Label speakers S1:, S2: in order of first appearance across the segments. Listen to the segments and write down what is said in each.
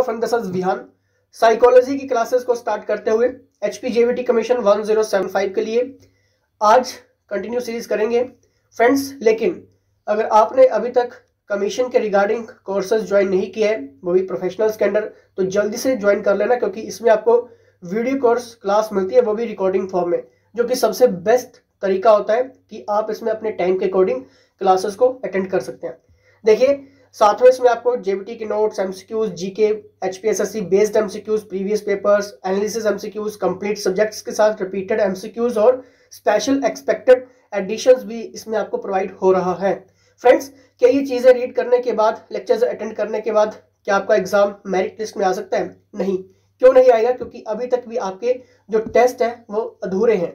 S1: Friend, this is Vihaan. Psychology की classes को start करते हुए HPJVT कमीशन 1075 के लिए आज कंटिन्यू सीरीज करेंगे फ्रेंड्स। लेकिन अगर आपने अभी तक कमीशन के रिगार्डिंग कोर्सेज ज्वाइन नहीं किया है, वो भी प्रोफेशनल्स के अंडर, तो जल्दी से ज्वाइन कर लेना, क्योंकि इसमें आपको वीडियो कोर्स क्लास मिलती है, वो भी रिकॉर्डिंग फॉर्म में, जो कि सबसे बेस्ट तरीका होता है कि आप इसमें अपने टाइम के अकॉर्डिंग क्लासेस को अटेंड कर सकते हैं। देखिए, साथ में इसमें आपको JBT के notes, MCQs, GK, HPSSC based MCQs, previous papers, analysis MCQs, complete subjects के साथ रिपीटेड MCQs और स्पेशल एक्सपेक्टेड एडिशंस भी इसमें आपको प्रोवाइड हो रहा है। फ्रेंड्स, क्या ये चीज़ें रीड करने के बाद, लेक्चर्स अटेंड करने के बाद क्या आपका एग्जाम मेरिट लिस्ट में आ सकता है? नहीं। क्यों नहीं आएगा? क्योंकि अभी तक भी आपके जो टेस्ट हैं वो अधूरे हैं।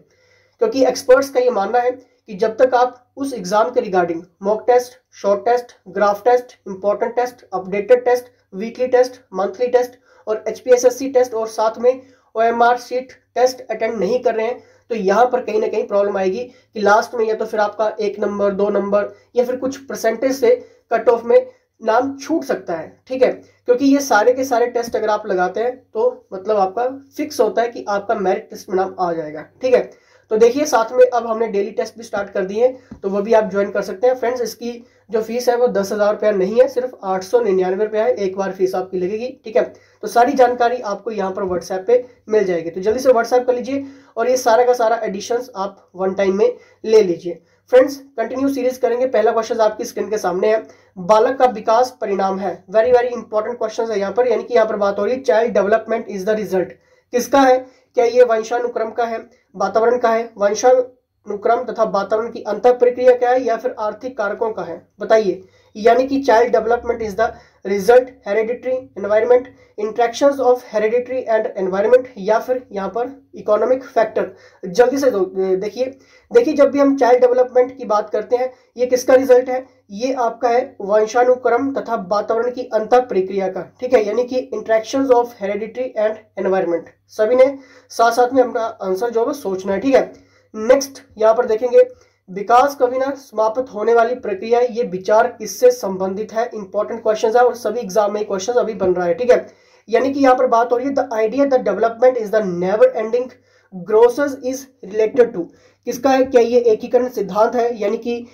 S1: क्योंकि एक्सपर्ट्स का ये मानना है कि जब तक आप उस एग्जाम के regarding mock test, short test, graph test, important test, updated test, weekly test, monthly test और HPSSC टेस्ट और साथ में OMR शीट टेस्ट अटेंड नहीं कर रहे हैं, तो यहाँ पर कहीं ना कहीं प्रॉब्लम आएगी कि लास्ट में या तो फिर आपका 1 नंबर, 2 नंबर या फिर कुछ परसेंटेज से कट ऑफ में नाम छूट सकता है। ठीक है, क्योंकि ये सारे के सारे टेस्ट अगर आप लगाते हैं तो मतलब आपका फिक्स होता है कि आपका मेरिट लिस्ट में नाम आ जाएगा। ठीक है, तो देखिए, साथ में अब हमने डेली टेस्ट भी स्टार्ट कर दिए हैं, तो वो भी आप ज्वाइन कर सकते हैं। फ्रेंड्स, इसकी जो फीस है वो 10,000 रुपया नहीं है, सिर्फ 899 रुपया है, एक बार फीस आपकी लगेगी। ठीक है, तो सारी जानकारी आपको यहाँ पर व्हाट्सएप पे मिल जाएगी, तो जल्दी से व्हाट्सएप कर लीजिए और ये सारा का सारा एडिशंस आप वन टाइम में ले लीजिए। फ्रेंड्स, कंटिन्यू सीरीज करेंगे। पहला क्वेश्चन आपकी स्क्रीन के सामने है, बालक का विकास परिणाम है। वेरी वेरी इंपॉर्टेंट क्वेश्चन है यहाँ पर, यानी कि यहाँ पर बात हो रही है child development is the result. किसका है? क्या ये वंशानुक्रम का है, वातावरण का है? वंशानुक्रम तथा वातावरण की अंतर प्रक्रिया क्या है, या फिर आर्थिक कारकों का है? बताइए। यानी कि child development is the result, hereditary, environment, interactions of hereditary and environment, या फिर यहाँ पर इकोनॉमिक फैक्टर। जल्दी से देखिए, जब भी हम चाइल्ड डेवलपमेंट की बात करते हैं, ये किसका रिजल्ट है? ये आपका है वंशानुक्रम तथा वातावरण की अंतर प्रक्रिया का। ठीक है, यानी कि interactions of hereditary and environment. सभी ने साथ साथ में अपना आंसर जो है सोचना है। ठीक है, नेक्स्ट यहाँ पर देखेंगे, विकास कभी ना समाप्त होने वाली प्रक्रिया, ये विचार किससे संबंधित है? इंपॉर्टेंट क्वेश्चन है और सभी एग्जाम में क्वेश्चन अभी बन रहा है। ठीक है, यानी कि यहाँ पर बात हो रही है, the idea the development is the never ending process is related to. किसका है? क्या ये एकीकरण सिद्धांत है, यानी कि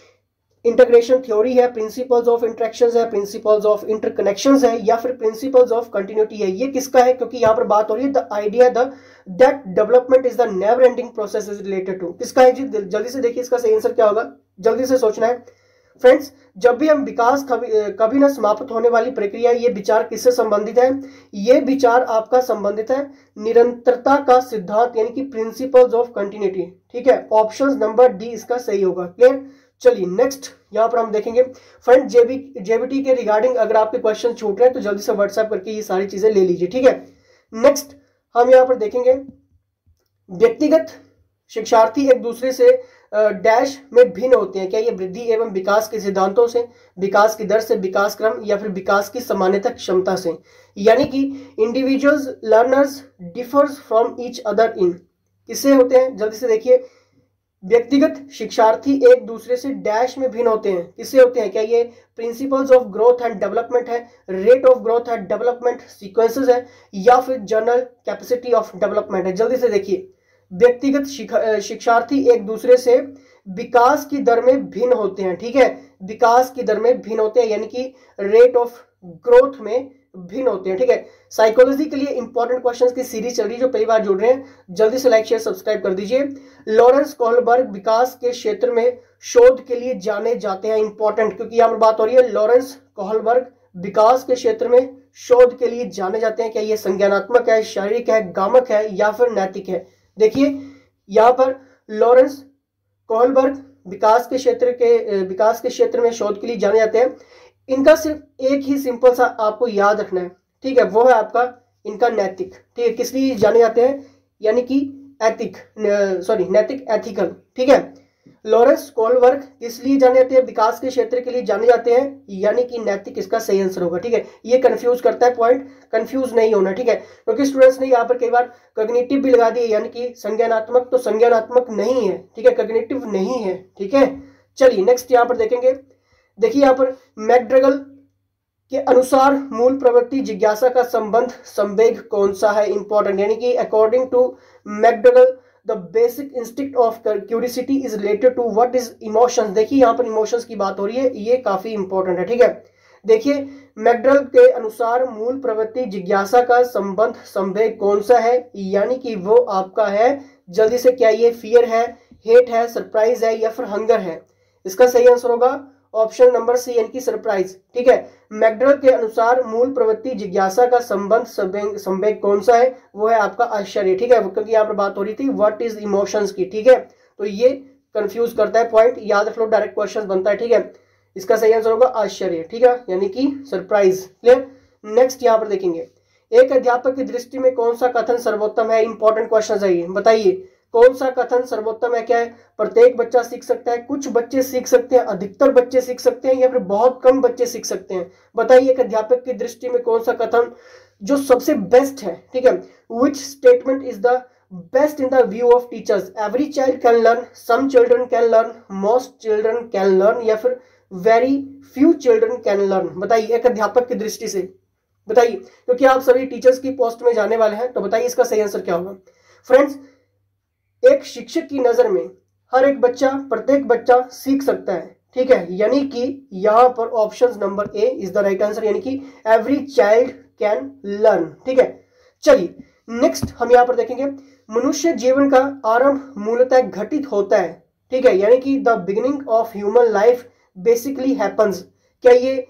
S1: इंटीग्रेशन थ्योरी है, प्रिंसिपल्स ऑफ इंटरेक्शंस है, प्रिंसिपल्स ऑफ इंटरकनेक्शंस है, या फिर प्रिंसिपल्स ऑफ कंटिन्यूटी है? ये किसका है? क्योंकि यहाँ पर बात हो रही है the idea the that development is the never ending process is related to. किसका है जी? जल्दी से देखिए, इसका सही आंसर क्या होगा, जल्दी से सोचना है। फ्रेंड्स, जब भी हम विकास कभी ना समाप्त होने वाली प्रक्रिया, ये विचार किससे संबंधित है? ये विचार आपका संबंधित है निरंतरता का सिद्धांत, यानी कि प्रिंसिपल्स ऑफ कंटिन्यूटी। ठीक है, ऑप्शन नंबर डी इसका सही होगा। क्लियर? चलिए नेक्स्ट यहाँ पर हम देखेंगे। फ्रेंड, JBT के रिगार्डिंग अगर आपके क्वेश्चन छूट रहे हैं तो जल्दी से व्हाट्सएप करके ये सारी चीजें ले लीजिए। ठीक है, नेक्स्ट हम यहाँ पर देखेंगे, व्यक्तिगत शिक्षार्थी एक दूसरे से डैश में भिन्न होते हैं। क्या ये वृद्धि एवं विकास के सिद्धांतों से, विकास की दर से, विकास क्रम, या फिर विकास की सामान्यतः क्षमता से? यानी कि individuals learners differs from each other in, किससे होते हैं? जल्दी से देखिए, व्यक्तिगत शिक्षार्थी एक दूसरे से डैश में भिन्न होते हैं। किससे होते हैं? क्या ये principles of growth and development है, rate of growth and development sequences है, या फिर जनरल कैपेसिटी ऑफ डेवलपमेंट है? जल्दी से देखिए, व्यक्तिगत शिक्षार्थी एक दूसरे से विकास की दर में भिन्न होते हैं। ठीक है, विकास की दर में भिन्न होते हैं, यानी कि रेट ऑफ ग्रोथ में भिन्न होते हैं। ठीक है, साइकोलॉजी के लिए इंपॉर्टेंट क्वेश्चंस की सीरीज चल रही है, जो पहली बार जुड़ रहे हैं जल्दी से लाइक शेयर सब्सक्राइब कर दीजिए। लॉरेंस कोहलबर्ग विकास के क्षेत्र में शोध के लिए जाने जाते हैं। इंपॉर्टेंट, क्योंकि यहाँ पर बात हो रही है लॉरेंस कोहलबर्ग विकास के क्षेत्र में शोध के लिए जाने जाते हैं। क्या ये संज्ञानात्मक है, शारीरिक है, गामक है, या फिर नैतिक है? देखिए, यहाँ पर लॉरेंस कोहलबर्ग विकास के क्षेत्र में शोध के लिए जाने जाते हैं। इनका सिर्फ एक ही सिंपल सा आपको याद रखना है। ठीक है, वो है आपका इनका नैतिक। ठीक है, किस लिए जाने जाते हैं? यानी कि नैतिक, एथिकल। ठीक है, लॉरेंस कोहलबर्ग किस लिए जाने जाते हैं? विकास के क्षेत्र के लिए जाने जाते हैं, यानी कि नैतिक इसका सही आंसर होगा। ठीक है, ये कंफ्यूज करता है पॉइंट, कंफ्यूज नहीं होना। ठीक है, क्योंकि स्टूडेंट्स ने यहाँ पर कई बार कॉग्निटिव भी लगा दिए, यानी कि संज्ञानात्मक, तो संज्ञानात्मक नहीं है। ठीक है, कॉग्निटिव नहीं है। ठीक है, चलिए नेक्स्ट यहाँ पर देखेंगे। देखिए, यहाँ पर मैकडगल के अनुसार मूल प्रवृत्ति जिज्ञासा का संबंध संवेग कौन सा है? इंपॉर्टेंट, यानी कि according to McDougall the basic instinct of curiosity is related to what is emotions. देखिए यहाँ पर इमोशंस की बात हो रही है, ये काफी इंपॉर्टेंट है, ठीक है। देखिए मैकडगल के अनुसार मूल प्रवृत्ति जिज्ञासा का संबंध संवेग कौन सा है, यानी कि वो आपका है, जल्दी से क्या ये फियर है, हेट है, सरप्राइज है या फिर हंगर है? इसका सही आंसर होगा ऑप्शन नंबर सी, यानी कि सरप्राइज, ठीक है। मैकडगल के अनुसार मूल प्रवृत्ति जिज्ञासा का संबंध संवेग कौन सा है? वो है आपका आश्चर्य, ठीक है, क्योंकि यहाँ पर बात हो रही थी व्हाट इज इमोशंस की, ठीक है। तो ये कंफ्यूज करता है पॉइंट, याद रख लो, डायरेक्ट क्वेश्चन बनता है, ठीक है। इसका सही आंसर होगा आश्चर्य, ठीक है, यानी कि सरप्राइज। क्लियर। नेक्स्ट यहाँ पर देखेंगे, एक अध्यापक की दृष्टि में कौन सा कथन सर्वोत्तम है? इंपॉर्टेंट क्वेश्चन है ये, बताइए कौन सा कथन सर्वोत्तम है? क्या है? प्रत्येक बच्चा सीख सकता है, कुछ बच्चे सीख सकते हैं, अधिकतर बच्चे सीख सकते हैं या फिर बहुत कम बच्चे सीख सकते हैं? बताइए एक अध्यापक की दृष्टि में कौन सा कथन जो सबसे बेस्ट है, ठीक है। Which statement is the best in the view of teachers? Every child can learn, some children can learn, most children can learn या फिर very few children can learn? बताइए एक अध्यापक की दृष्टि से, बताइए, क्योंकि आप सभी टीचर्स की पोस्ट में जाने वाले हैं, तो बताइए इसका सही आंसर क्या होगा? फ्रेंड्स, एक शिक्षक की नजर में हर एक बच्चा, प्रत्येक बच्चा सीख सकता है, ठीक है, यानी कि यहां पर option number A is the right answer, यानी कि एवरी चाइल्ड कैन लर्न, ठीक है। चलिए नेक्स्ट हम यहां पर देखेंगे, मनुष्य जीवन का आरंभ मूलतः घटित होता है, ठीक है, यानी कि the beginning of human life basically happens. क्या ये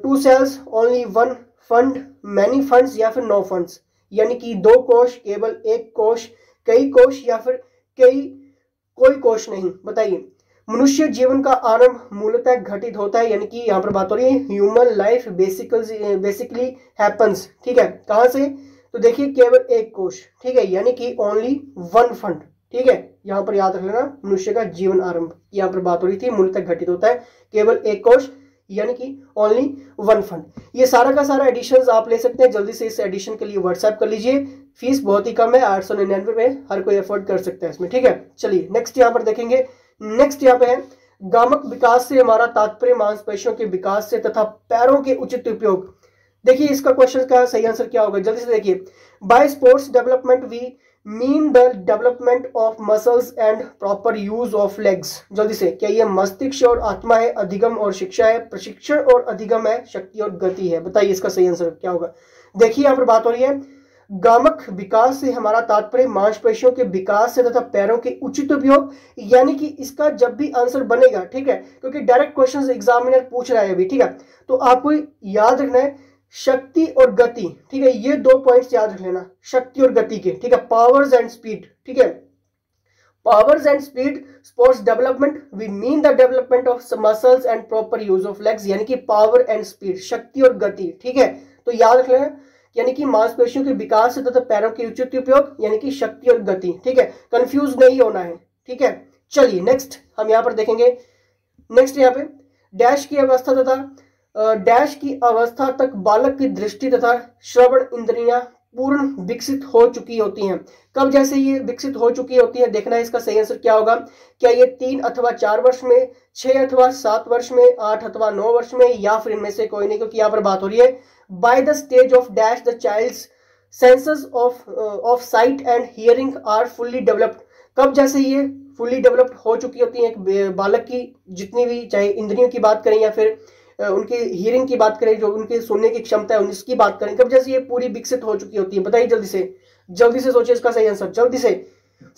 S1: 2 cells, only 1 fund, many funds या फिर नो फंड्स? यानी कि 2 कोश, केवल 1 कोश, कई कोश या फिर कोई कोश नहीं? बताइए मनुष्य जीवन का आरंभ मूलतः घटित होता है, यानी कि यहाँ पर बात हो रही है ह्यूमन लाइफ बेसिकली हैपन्स, ठीक है, कहां से? तो देखिए केवल 1 कोश, ठीक है, यानी कि ओनली 1 फंड, ठीक है, यहां पर याद रख लेना मनुष्य का जीवन आरंभ, यहाँ पर बात हो रही थी मूलतः घटित होता है, केवल 1 कोश, यानी कि ओनली 1 फंड। ये सारा का सारा एडिशन आप ले सकते हैं, जल्दी से इस एडिशन के लिए व्हाट्सएप कर लीजिए, फीस बहुत ही कम है, 899 में हर कोई अफोर्ड कर सकता है इसमें, ठीक है। चलिए नेक्स्ट यहाँ पर देखेंगे, नेक्स्ट यहाँ पे है, गामक विकास से हमारा तात्पर्य मांसपेशियों के विकास से तथा पैरों के उचित उपयोग। देखिए इसका क्वेश्चन का सही आंसर क्या होगा, जल्दी से देखिए, by sports development we mean the development of muscles and proper use of legs. जल्दी से, क्या ये मस्तिष्क और आत्मा है, अधिगम और शिक्षा है, प्रशिक्षण और अधिगम है, शक्ति और गति है? बताइए इसका सही आंसर क्या होगा। देखिए यहाँ पर बात हो रही है गामक विकास से हमारा तात्पर्य मांसपेशियों के विकास से तथा पैरों के उचित उपयोग, यानी कि इसका जब भी आंसर बनेगा, ठीक है, क्योंकि डायरेक्ट क्वेश्चन एग्जामिनर पूछ रहा है अभी, ठीक है, तो आपको याद रखना है शक्ति और गति, ठीक है, ये 2 पॉइंट्स याद रख लेना, शक्ति और गति के, ठीक है, पावर्स एंड स्पीड, ठीक है, powers and speed, sports development we mean the development of muscles and proper use of legs, यानी कि पावर एंड स्पीड, शक्ति और गति, ठीक है, तो याद रख लेना, यानी कि मांसपेशियों के विकास से तथा पैरों के उचित उपयोग, यानी कि शक्ति और गति, ठीक है, कंफ्यूज नहीं होना है, ठीक है। चलिए नेक्स्ट हम यहाँ पर देखेंगे, नेक्स्ट यहाँ पे डैश की अवस्था तथा डैश की अवस्था तक बालक की दृष्टि तथा श्रवण इंद्रियां पूर्ण विकसित हो चुकी होती हैं। कब जैसे ये विकसित हो चुकी होती है, देखना है इसका सही आंसर क्या होगा। क्या ये 3 अथवा 4 वर्ष में, 6 अथवा 7 वर्ष में, 8 अथवा 9 वर्ष में, या फिर इनमें से कोई नहीं, क्योंकि यहाँ पर बात हो रही है by the stage of dash the child's senses of sight and hearing are fully developed. कब जैसे ये फुल्ली डेवलप्ड हो चुकी होती है एक बालक की जितनी भी, चाहे इंद्रियों की बात करें या फिर उनके हियरिंग की बात करें, जो उनके सुनने की क्षमता है उसकी बात करें, कब जैसे ये पूरी विकसित हो चुकी होती है? बताइए जल्दी से सोचिए इसका सही आंसर, जल्दी से।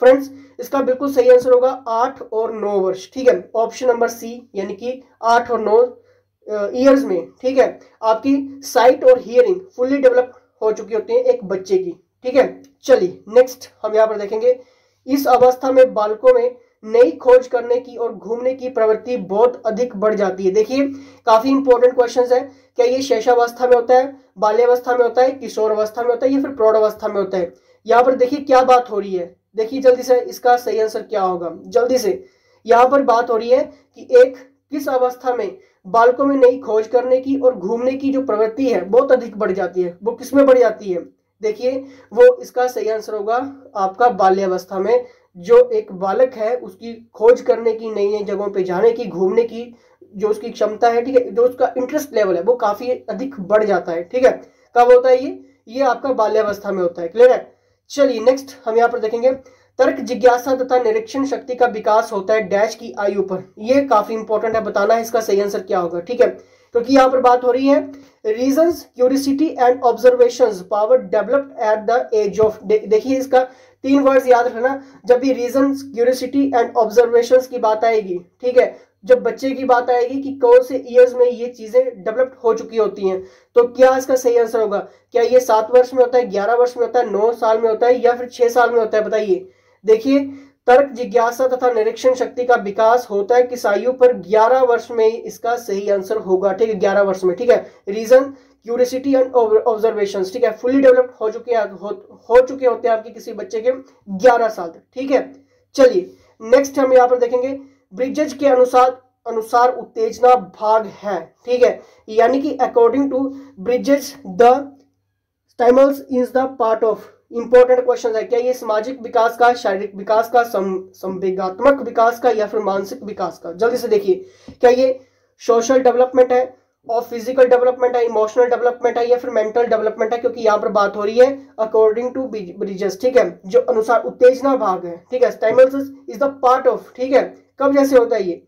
S1: फ्रेंड्स इसका बिल्कुल सही आंसर होगा 8 और 9 वर्ष, ठीक है, ऑप्शन नंबर सी, यानी कि 8 और 9 ईयर्स में, ठीक है, आपकी साइट और हियरिंग फुल्ली डेवलप हो चुकी होती है एक बच्चे की, ठीक है। चलिए नेक्स्ट हम यहाँ पर देखेंगे, इस अवस्था में बालकों में नई खोज करने की और घूमने की प्रवृत्ति बहुत अधिक बढ़ जाती है। देखिए काफी इंपॉर्टेंट क्वेश्चन है, क्या ये शैशवावस्था में होता है, बाल्यावस्था में होता है, किशोर अवस्था में होता है या फिर प्रौढ़ अवस्था में होता है? यहाँ पर देखिए क्या बात हो रही है, देखिए जल्दी से इसका सही आंसर क्या होगा, जल्दी से। यहाँ पर बात हो रही है कि एक किस अवस्था में बालकों में नई खोज करने की और घूमने की जो प्रवृत्ति है बहुत अधिक बढ़ जाती है, वो किसमें बढ़ जाती है? देखिए वो इसका सही आंसर होगा आपका बाल्यावस्था में। जो एक बालक है उसकी खोज करने की, नई नई जगहों पे जाने की, घूमने की जो उसकी क्षमता है, ठीक है, जो उसका इंटरेस्ट लेवल है वो काफी अधिक बढ़ जाता है, ठीक है। कब होता है ये आपका बाल्यावस्था में होता है। क्लियर है। चलिए नेक्स्ट हम यहाँ पर देखेंगे, तर्क जिज्ञासा तथा निरीक्षण शक्ति का विकास होता है डैश की आयु पर। ये काफी इंपॉर्टेंट है, बताना है इसका सही आंसर क्या होगा, ठीक है। क्योंकि यहाँ पर बात हो रही है reasons, curiosity and observations power developed at the age of, देखिए इसका 3 वर्ड्स याद रखना। जब भी रीजंस, क्यूरियोसिटी एंड ऑब्जर्वेशंस की बात आएगी, ठीक है, जब बच्चे की बात आएगी कि कौन से ईयर्स में ये चीजें डेवलप्ड हो चुकी होती हैं, तो क्या इसका सही आंसर होगा? क्या ये 7 वर्ष में होता है, 11 वर्ष में होता है, 9 साल में होता है, या फिर 6 साल में होता है? बताइए। देखिए, तर्क जिज्ञासा तथा निरीक्षण शक्ति का विकास होता है किस आयु पर? 11 वर्ष में इसका सही आंसर होगा, ठीक है, 11 वर्ष में, ठीक है। रीजन, क्यूरियोसिटी एंड ऑब्जर्वेशंस, ठीक है, फुली डेवलप हो चुके होते हैं आपके किसी बच्चे के 11 साल तक, ठीक है। चलिए नेक्स्ट हम यहाँ पर देखेंगे, ब्रिजेज के अनुसार उत्तेजना भाग है, ठीक है, यानी कि according to Bridges the stimulus is the part of. Important question है, क्या ये सामाजिक विकास का, शारीरिक विकास का, संवेगात्मक विकास का, या फिर मानसिक विकास का? जल्दी से देखिए, क्या ये सोशल डेवलपमेंट है, और फिजिकल डेवलपमेंट है, इमोशनल डेवलपमेंट है, या फिर मेंटल डेवलपमेंट है? क्योंकि यहाँ पर बात हो रही है अकॉर्डिंग टू ब्रिजेस, ठीक है, जो अनुसार उत्तेजना भाग है, ठीक है, stimulus is the part of, ठीक है। कब जैसे होता है ये?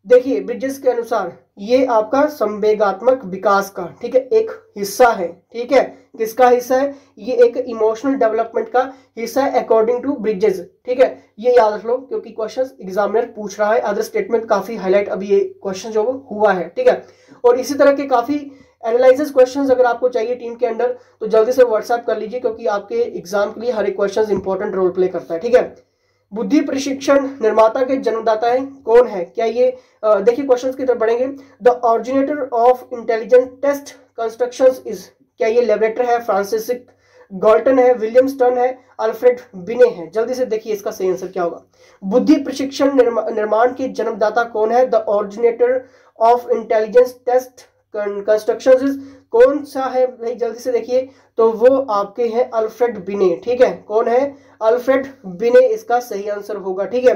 S1: देखिए, ब्रिजेस के अनुसार ये आपका संवेगात्मक विकास का, ठीक है, एक हिस्सा है, ठीक है। किसका हिस्सा है? ये एक इमोशनल डेवलपमेंट का हिस्सा है अकॉर्डिंग टू ब्रिजेस, ठीक है। ये याद रख लो क्योंकि क्वेश्चन एग्जामिनर पूछ रहा है, अदर स्टेटमेंट काफी हाईलाइट अभी ये क्वेश्चन जो हुआ है, ठीक है। और इसी तरह के काफी एनालिसिस क्वेश्चंस अगर आपको चाहिए टीम के अंदर, तो जल्दी से व्हाट्सएप कर लीजिए, क्योंकि आपके एग्जाम के लिए हर एक क्वेश्चन इंपॉर्टेंट रोल प्ले करता है, ठीक है। बुद्धि प्रशिक्षण निर्माता के जन्मदाता है कौन है? क्या ये देखिए क्वेश्चंस की तरफ बढ़ेंगे, the originator of intelligent test constructions is, क्या ये लेबरेटर है, फ्रांसिस गॉल्टन है, विलियम स्टर्न है, अल्फ्रेड बिने है? जल्दी से देखिए इसका सही आंसर क्या होगा। बुद्धि प्रशिक्षण निर्माण के जन्मदाता कौन है? The originator of intelligence test constructions is, कौन सा है भाई? जल्दी से देखिए, तो वो आपके हैं अल्फ्रेड बिने, ठीक है। कौन है? अल्फ्रेड बिने इसका सही आंसर होगा, ठीक है।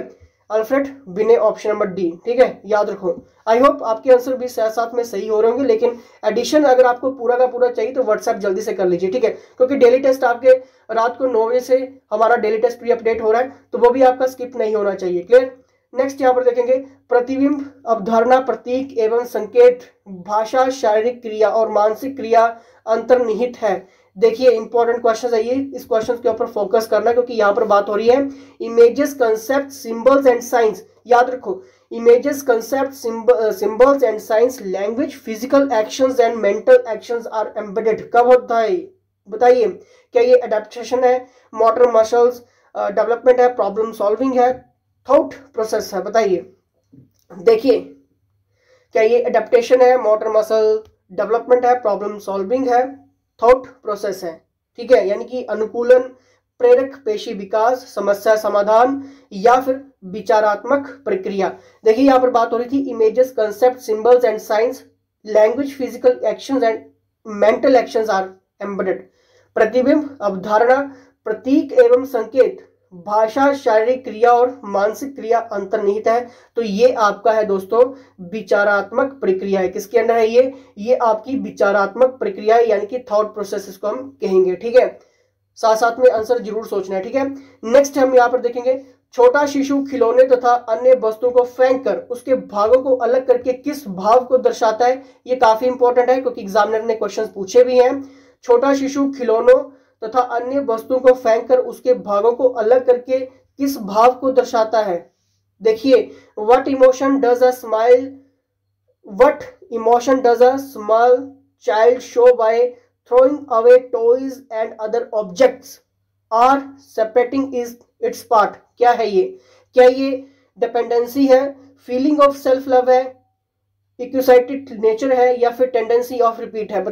S1: अल्फ्रेड बिने, ऑप्शन नंबर डी, ठीक है, याद रखो। आई होप आपके आंसर भी साथ साथ में सही हो रहे होंगे, लेकिन एडिशन अगर आपको पूरा का पूरा चाहिए तो व्हाट्सएप जल्दी से कर लीजिए, ठीक है, क्योंकि डेली टेस्ट आपके रात को 9 बजे से हमारा डेली टेस्ट प्री अपडेट हो रहा है, तो वो भी आपका स्किप नहीं होना चाहिए। क्लियर। नेक्स्ट यहाँ पर देखेंगे, प्रतिबिंब, अवधारणा, प्रतीक एवं संकेत, भाषा, शारीरिक क्रिया और मानसिक क्रिया अंतर्निहित है। देखिए इंपॉर्टेंट क्वेश्चन है ये, इस क्वेश्चन के ऊपर फोकस करना, क्योंकि यहाँ पर बात हो रही है images, concept, symbols and science. याद रखो, images, concept, symbols and science, language, physical actions and mental actions are embedded. कब होता है बताइए? क्या ये एडेप्टेशन है, मोटर मसल्स डेवलपमेंट है, प्रॉब्लम सॉल्विंग है, थॉट प्रोसेस है? बताइए। देखिए, क्या ये एडेप्टेशन है, मोटर मसल डेवलपमेंट है, प्रॉब्लम सॉल्विंग है, थॉट प्रोसेस है, ठीक है, यानी कि अनुकूलन, प्रेरक पेशी विकास, समस्या समाधान, या फिर विचारात्मक प्रक्रिया? देखिए यहाँ पर बात हो रही थी images, concept, symbols and science, language, physical actions and mental actions are embedded. प्रतिबिंब, अवधारणा, प्रतीक एवं संकेत, भाषा, शारीरिक क्रिया और मानसिक क्रिया अंतर्निहित है। तो ये आपका है दोस्तों विचारात्मक प्रक्रिया है। किसके अंदर है ये आपकी विचारात्मक प्रक्रिया है, यानी कि थॉट प्रोसेस इसको हम कहेंगे, ठीक है। साथ साथ में आंसर जरूर सोचना है, ठीक है। नेक्स्ट हम यहाँ पर देखेंगे, छोटा शिशु खिलौने तथा अन्य वस्तुओं को फेंक कर उसके भागों को अलग करके किस भाव को दर्शाता है? ये काफी इंपॉर्टेंट है, क्योंकि एग्जामिनर ने क्वेश्चन पूछे भी हैं। छोटा शिशु खिलौनों तथा अन्य वस्तुओं को फेंक कर उसके भागों को अलग करके किस भाव को दर्शाता है? देखिए, what emotion does a small child show by throwing away toys and other objects or separating its part? क्या है ये? क्या ये डिपेंडेंसी है, फीलिंग ऑफ सेल्फ लव है, इक्विसाइटेड नेचर है, या फिर टेंडेंसी ऑफ रिपीट है?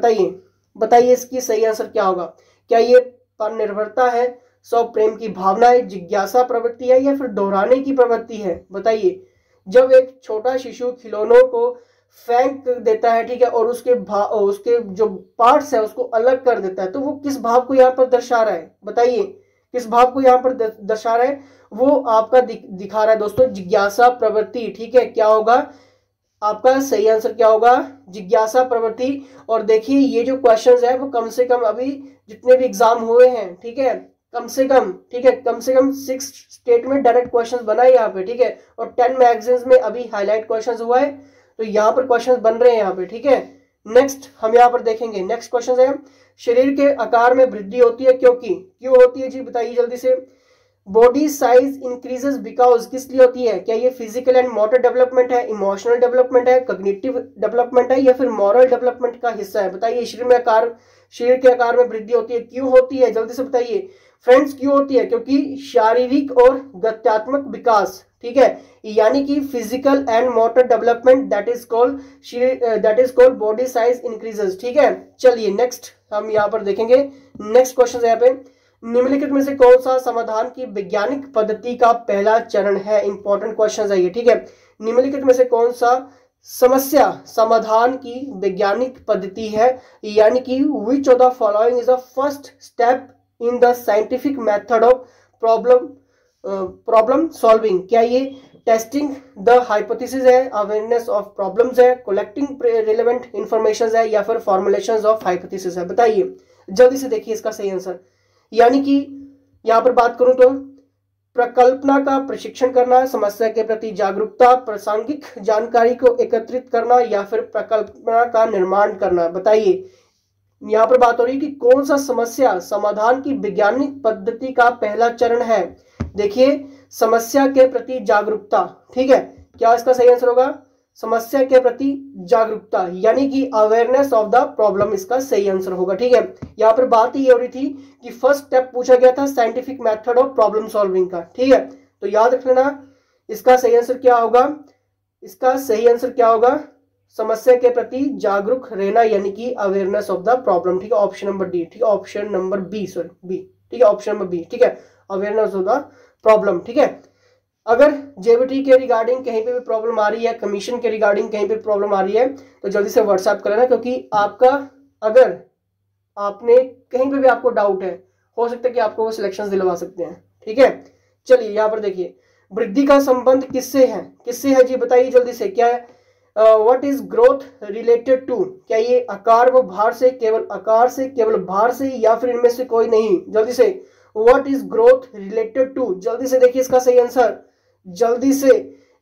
S1: बताइए इसकी सही आंसर क्या होगा। क्या ये पर निर्भरता है, स्व प्रेम की भावना है, जिज्ञासा प्रवृत्ति है, या फिर दोहराने की प्रवृत्ति है? बताइए। जब एक छोटा शिशु खिलौनों को फेंक देता है, ठीक है, और उसके जो पार्ट्स है उसको अलग कर देता है, तो वो किस भाव को यहाँ पर दर्शा रहा है? बताइए, किस भाव को यहाँ पर दर्शा रहा है? वो आपका दिखा रहा है दोस्तों जिज्ञासा प्रवृत्ति, ठीक है। क्या होगा? आपका सही आंसर क्या होगा? जिज्ञासा प्रवृत्ति। और देखिए ये जो क्वेश्चंस है वो कम से कम अभी जितने भी एग्जाम हुए हैं, ठीक है, कम से कम, ठीक है, कम से कम 6 स्टेट में डायरेक्ट क्वेश्चंस बना है यहाँ पे, ठीक है, और 10 मैगजीन्स में अभी हाईलाइट क्वेश्चंस हुआ है, तो यहाँ पर क्वेश्चंस बन रहे हैं यहाँ पे, ठीक है। नेक्स्ट हम यहाँ पर देखेंगे, नेक्स्ट क्वेश्चन है, शरीर के आकार में वृद्धि होती है क्योंकि, क्यों होती है जी बताइए जल्दी से। बॉडी साइज इंक्रीजेस बिकॉज, किस लिए होती है? क्या ये फिजिकल एंड मोटर डेवलपमेंट है, इमोशनल डेवलपमेंट है, कॉग्निटिव डेवलपमेंट है, या फिर मॉरल डेवलपमेंट का हिस्सा है? बताइए शरीर के आकार में वृद्धि होती है, क्यों होती है, जल्दी से बताइए फ्रेंड्स, क्यों होती है? क्योंकि शारीरिक और गत्यात्मक विकास, ठीक है, यानी कि physical and motor development, that is called body size increases, ठीक है। चलिए नेक्स्ट हम यहाँ पर देखेंगे, नेक्स्ट क्वेश्चन यहाँ पे, निम्नलिखित में से कौन सा समाधान की वैज्ञानिक पद्धति का पहला चरण है? इंपॉर्टेंट क्वेश्चन है ये, ठीक है। निम्नलिखित में से कौन सा समस्या समाधान की वैज्ञानिक पद्धति है, यानी कि which of the following is the first step in the scientific method of problem solving? क्या ये टेस्टिंग द हाइपोथेसिस है, अवेयरनेस ऑफ प्रॉब्लम्स है, कलेक्टिंग रिलेवेंट इंफॉर्मेशन है, या फिर फॉर्मुलेशंस ऑफ हाइपोथेसिस है? बताइए जल्दी से, देखिए इसका सही आंसर। यानी कि यहां पर बात करूं तो प्रकल्पना का प्रशिक्षण करना, समस्या के प्रति जागरूकता, प्रासंगिक जानकारी को एकत्रित करना, या फिर प्रकल्पना का निर्माण करना? बताइए यहां पर बात हो रही है कि कौन सा समस्या समाधान की वैज्ञानिक पद्धति का पहला चरण है। देखिए समस्या के प्रति जागरूकता, ठीक है, क्या इसका सही आंसर होगा? समस्या के प्रति जागरूकता, यानी कि अवेयरनेस ऑफ द प्रॉब्लम इसका सही आंसर होगा, ठीक है। यहाँ पर बात ही हो रही थी कि फर्स्ट स्टेप पूछा गया था scientific method of problem solving का, ठीक है, तो याद रख लेना इसका सही आंसर क्या होगा, इसका सही आंसर क्या होगा? समस्या के प्रति जागरूक रहना, यानी कि अवेयरनेस ऑफ द प्रॉब्लम, ठीक है, ऑप्शन नंबर डी, ठीक है, option number B, sorry B, ठीक है, ऑप्शन नंबर बी, ठीक है, अवेयरनेस ऑफ द प्रॉब्लम, ठीक है। अगर जेबीटी के रिगार्डिंग कहीं पे भी प्रॉब्लम आ रही है, कमीशन के रिगार्डिंग कहीं पे प्रॉब्लम आ रही है, तो जल्दी से व्हाट्सएप कर लेना, क्योंकि आपका अगर आपने कहीं पे भी आपको डाउट है, हो सकता है कि आपको वो सिलेक्शन दिलवा सकते हैं, ठीक है। चलिए यहाँ पर देखिए, वृद्धि का संबंध किससे है, किससे है जी बताइए जल्दी से, क्या है? What is growth related to? क्या ये आकार व भार से, केवल आकार से, केवल भार से, या फिर इनमें से कोई नहीं? जल्दी से, what is growth related to? जल्दी से देखिए इसका सही आंसर, जल्दी से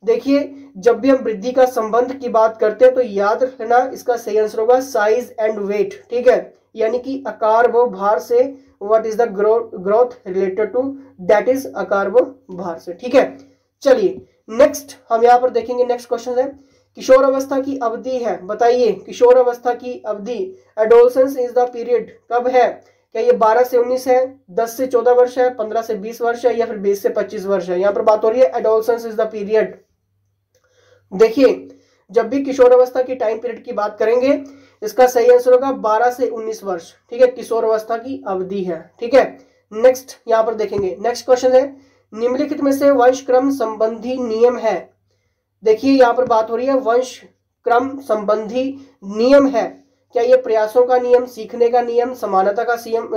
S1: देखिए। जब भी हम वृद्धि का संबंध की बात करते हैं तो याद रखना इसका सही आंसर होगा साइज एंड वेट, ठीक है, यानी कि आकार व भार से। What is the growth related to? That is आकार व भार से, ठीक है। चलिए नेक्स्ट हम यहाँ पर देखेंगे, नेक्स्ट क्वेश्चन है, किशोर अवस्था की अवधि है, बताइए किशोर अवस्था की अवधि, एडोलसेंस इज द पीरियड, कब है? क्या ये 12 से 19 है, 10 से 14 वर्ष है, 15 से 20 वर्ष है, या फिर 20 से 25 वर्ष है? यहाँ पर बात हो रही है एडोलसेंस इज द पीरियड। देखिए जब भी किशोर अवस्था की टाइम पीरियड की बात करेंगे, इसका सही आंसर होगा 12 से 19 वर्ष, ठीक है, किशोर अवस्था की अवधि है, ठीक है। नेक्स्ट यहाँ पर देखेंगे, नेक्स्ट क्वेश्चन है, निम्नलिखित में से वंश क्रम संबंधी नियम है। देखिए यहाँ पर बात हो रही है वंश क्रम संबंधी नियम है, क्या ये प्रयासों का नियम, सीखने का नियम, समानता का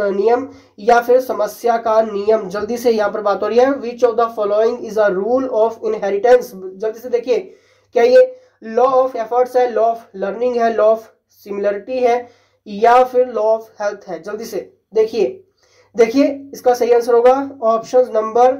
S1: नियम, या फिर समस्या का नियम? जल्दी से यहाँ पर बात हो रही है, विच of the following is a rule of inheritance? जल्दी से देखिए, क्या ये लॉ ऑफ एफर्ट्स है, लॉ ऑफ लर्निंग है, लॉ ऑफ सिमिलरिटी है, या फिर लॉ ऑफ हेल्थ है? जल्दी से देखिए इसका सही आंसर होगा ऑप्शन नंबर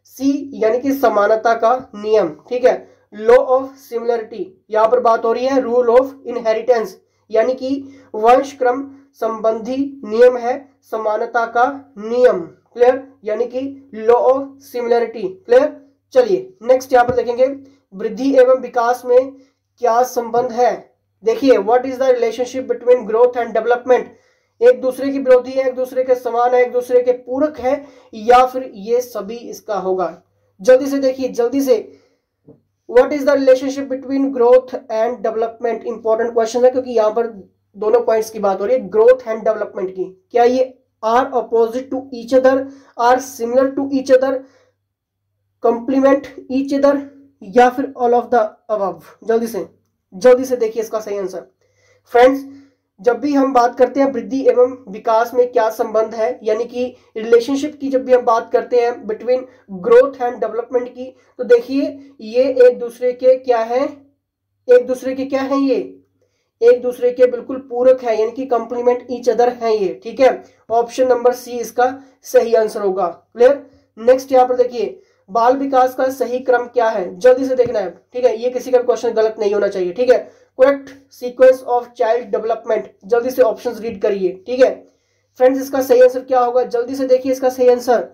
S1: सी, यानी कि समानता का नियम, ठीक है, लॉ ऑफ सिमिलरिटी। यहाँ पर बात हो रही है रूल ऑफ इनहेरिटेंस, यानी कि वंश क्रम संबंधी नियम है समानता का नियम, क्लियर, यानी कि लॉ ऑफ सिमिलरिटी, क्लियर। चलिए नेक्स्ट यहाँ पर देखेंगे, वृद्धि एवं विकास में क्या संबंध है? देखिए what is the relationship between growth and development? एक दूसरे की विरोधी है, एक दूसरे के समान है, एक दूसरे के पूरक है, या फिर ये सभी इसका होगा? जल्दी से देखिए, जल्दी से, what is the relationship between growth and development? Important question है, क्योंकि यहाँ पर दोनों पॉइंट्स की बात हो रही है ग्रोथ एंड डेवलपमेंट की। क्या ये are opposite to each other, are similar to each other, complement each other, या फिर ऑल ऑफ द अबव? जल्दी से देखिए इसका सही आंसर। फ्रेंड्स जब भी हम बात करते हैं वृद्धि एवं विकास में क्या संबंध है, यानी कि रिलेशनशिप की जब भी हम बात करते हैं बिटवीन ग्रोथ एंड डेवलपमेंट की, तो देखिए ये एक दूसरे के क्या है, एक दूसरे के क्या है, ये एक दूसरे के बिल्कुल पूरक है, यानी कि कंप्लीमेंट ईच अदर है ये, ठीक है। ऑप्शन नंबर सी इसका सही आंसर होगा। क्लियर। नेक्स्ट यहाँ पर देखिए, बाल विकास का सही क्रम क्या है, जल्दी से देखना है, ठीक है। ये किसी का भी क्वेश्चन गलत नहीं होना चाहिए, ठीक है। Correct sequence of child development, जल्दी से ऑप्शंस रीड करिए, ठीक है। फ्रेंड्स इसका सही आंसर क्या होगा, जल्दी से देखिए इसका सही आंसर,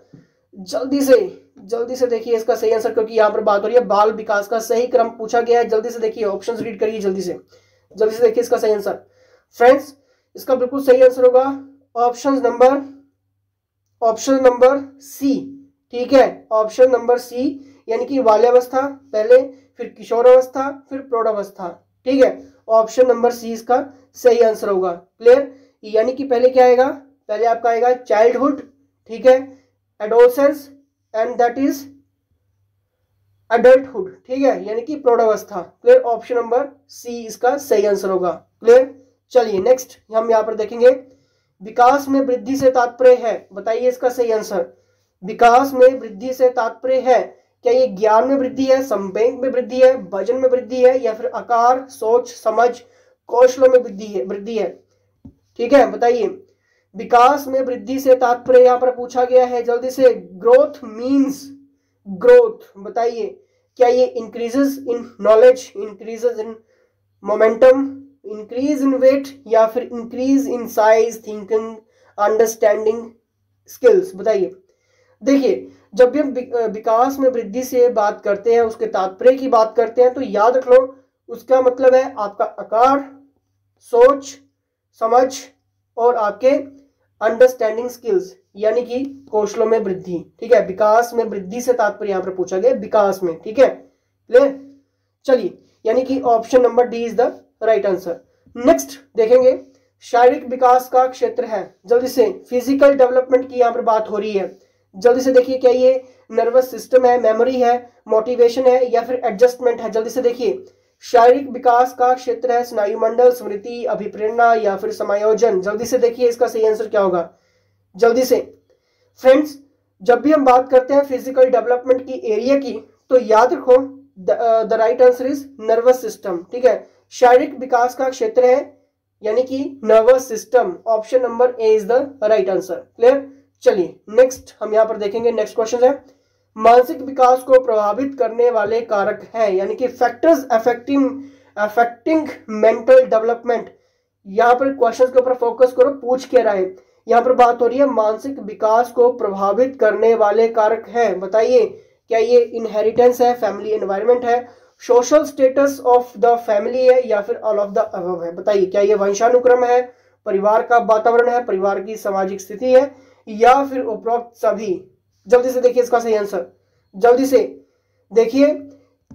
S1: जल्दी से देखिए इसका सही आंसर, क्योंकि यहाँ पर बात हो रही है बाल विकास का सही क्रम पूछा गया है। जल्दी से देखिए, ऑप्शंस रीड करिए जल्दी से देखिए इसका सही आंसर। फ्रेंड्स इसका बिल्कुल सही आंसर होगा ऑप्शन नंबर सी, ठीक है। ऑप्शन नंबर सी, यानी कि बाल्यावस्था पहले, फिर किशोरावस्था, फिर प्रौढ़ावस्था, ठीक है। ऑप्शन नंबर सी इसका सही आंसर होगा। क्लियर। यानी कि पहले क्या आएगा, पहले आपका आएगा चाइल्डहुड, ठीक है, adolescence and that is adulthood, ठीक है, यानी कि प्रौढ़ावस्था। क्लियर। ऑप्शन नंबर सी इसका सही आंसर होगा। क्लियर। चलिए नेक्स्ट हम यहाँ पर देखेंगे, विकास में वृद्धि से तात्पर्य है, बताइए इसका सही आंसर। विकास में वृद्धि से तात्पर्य है, क्या ये ज्ञान में वृद्धि है, संवेग में वृद्धि है, वजन में वृद्धि है, या फिर आकार, सोच, समझ, कौशलों में वृद्धि है, ठीक है। बताइए विकास में वृद्धि से तात्पर्य यहाँ पर पूछा गया है, जल्दी से। ग्रोथ मीन्स ग्रोथ, बताइए क्या ये increases in knowledge, increases in momentum, increase in weight, या फिर increase in size, thinking, understanding, skills, बताइए। देखिए जब भी हम विकास में वृद्धि से बात करते हैं, उसके तात्पर्य की बात करते हैं, तो याद रख लो उसका मतलब है आपका आकार, सोच, समझ और आपके अंडरस्टैंडिंग स्किल्स, यानी कि कौशलों में वृद्धि, ठीक है। विकास में वृद्धि से तात्पर्य यहां पर पूछा गया विकास में, ठीक है। क्लियर। चलिए, यानी कि option number D is the right answer. Next देखेंगे, शारीरिक विकास का क्षेत्र है, जल्दी से। फिजिकल डेवलपमेंट की यहां पर बात हो रही है, जल्दी से देखिए क्या ये नर्वस सिस्टम है, मेमोरी है, मोटिवेशन है, या फिर एडजस्टमेंट है, जल्दी से देखिए। शारीरिक विकास का क्षेत्र है स्नायुमंडल, स्मृति, अभिप्रेरणा, या फिर समायोजन, जल्दी से देखिए इसका सही आंसर क्या होगा, जल्दी से। फ्रेंड्स जब भी हम बात करते हैं फिजिकल डेवलपमेंट की एरिया की, तो याद रखो the right answer is nervous system, ठीक है। शारीरिक विकास का क्षेत्र है यानी कि nervous system. Option number A is the right answer. Clear. चलिए नेक्स्ट हम यहां पर देखेंगे, नेक्स्ट क्वेश्चन है, मानसिक विकास को प्रभावित करने वाले कारक हैं, यानी कि फैक्टर्स अफेक्टिंग मेंटल डेवलपमेंट। यहां पर क्वेश्चन के ऊपर फोकस करो, पूछ क्या रहा है। यहां पर बात हो रही है मानसिक विकास को प्रभावित करने वाले कारक हैं, बताइए क्या ये इनहेरिटेंस है, फैमिली एनवायरनमेंट है, social status of the family है, या फिर ऑल ऑफ द अबव है। बताइए क्या ये वंशानुक्रम है, परिवार का वातावरण है, परिवार की सामाजिक स्थिति है, या फिर उपरोक्त सभी। जल्दी से देखिए इसका सही आंसर, जल्दी से देखिए।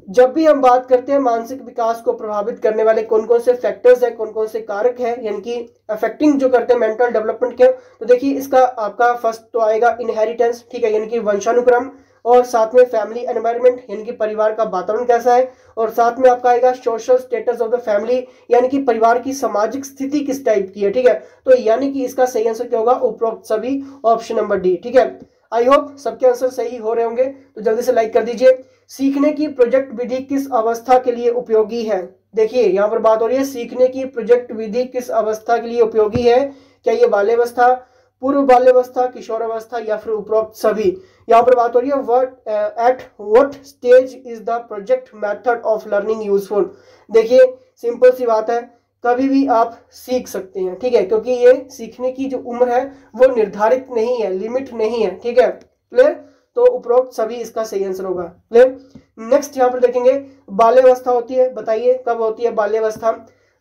S1: जब भी हम बात करते हैं मानसिक विकास को प्रभावित करने वाले कौन कौन से फैक्टर्स हैं, कौन कौन से कारक हैं, यानी कि अफेक्टिंग जो करते हैं मेंटल डेवलपमेंट के, तो देखिए इसका आपका फर्स्ट तो आएगा इनहेरिटेंस, ठीक है, यानी कि वंशानुक्रम, और साथ में फैमिली एनवायरनमेंट यानी कि परिवार का वातावरण कैसा है, और साथ में आपका आएगा social status of the family यानी कि परिवार की सामाजिक स्थिति किस टाइप की है, ठीक है। तो यानी कि इसका सही आंसर क्या होगा, उपरोक्त सभी, ऑप्शन नंबर डी, ठीक है। आई होप सबके आंसर सही हो रहे होंगे, तो जल्दी से लाइक कर दीजिए। सीखने की प्रोजेक्ट विधि किस अवस्था के लिए उपयोगी है, देखिए यहाँ पर बात हो रही है सीखने की प्रोजेक्ट विधि किस अवस्था के लिए उपयोगी है, क्या ये बाल्यावस्था, पूर्व बाल्यावस्था, किशोरावस्था, या फिर उपरोक्त सभी। यहाँ पर बात हो रही है at what stage is the project method of learning useful. देखिए सिंपल सी बात है, कभी भी आप सीख सकते हैं, ठीक है, क्योंकि ये सीखने की जो उम्र है वो निर्धारित नहीं है, लिमिट नहीं है, ठीक है। क्लियर। तो उपरोक्त सभी इसका सही आंसर होगा। क्लियर। नेक्स्ट यहाँ पर देखेंगे, बाल्यावस्था होती है, बताइए कब होती है बाल्यावस्था,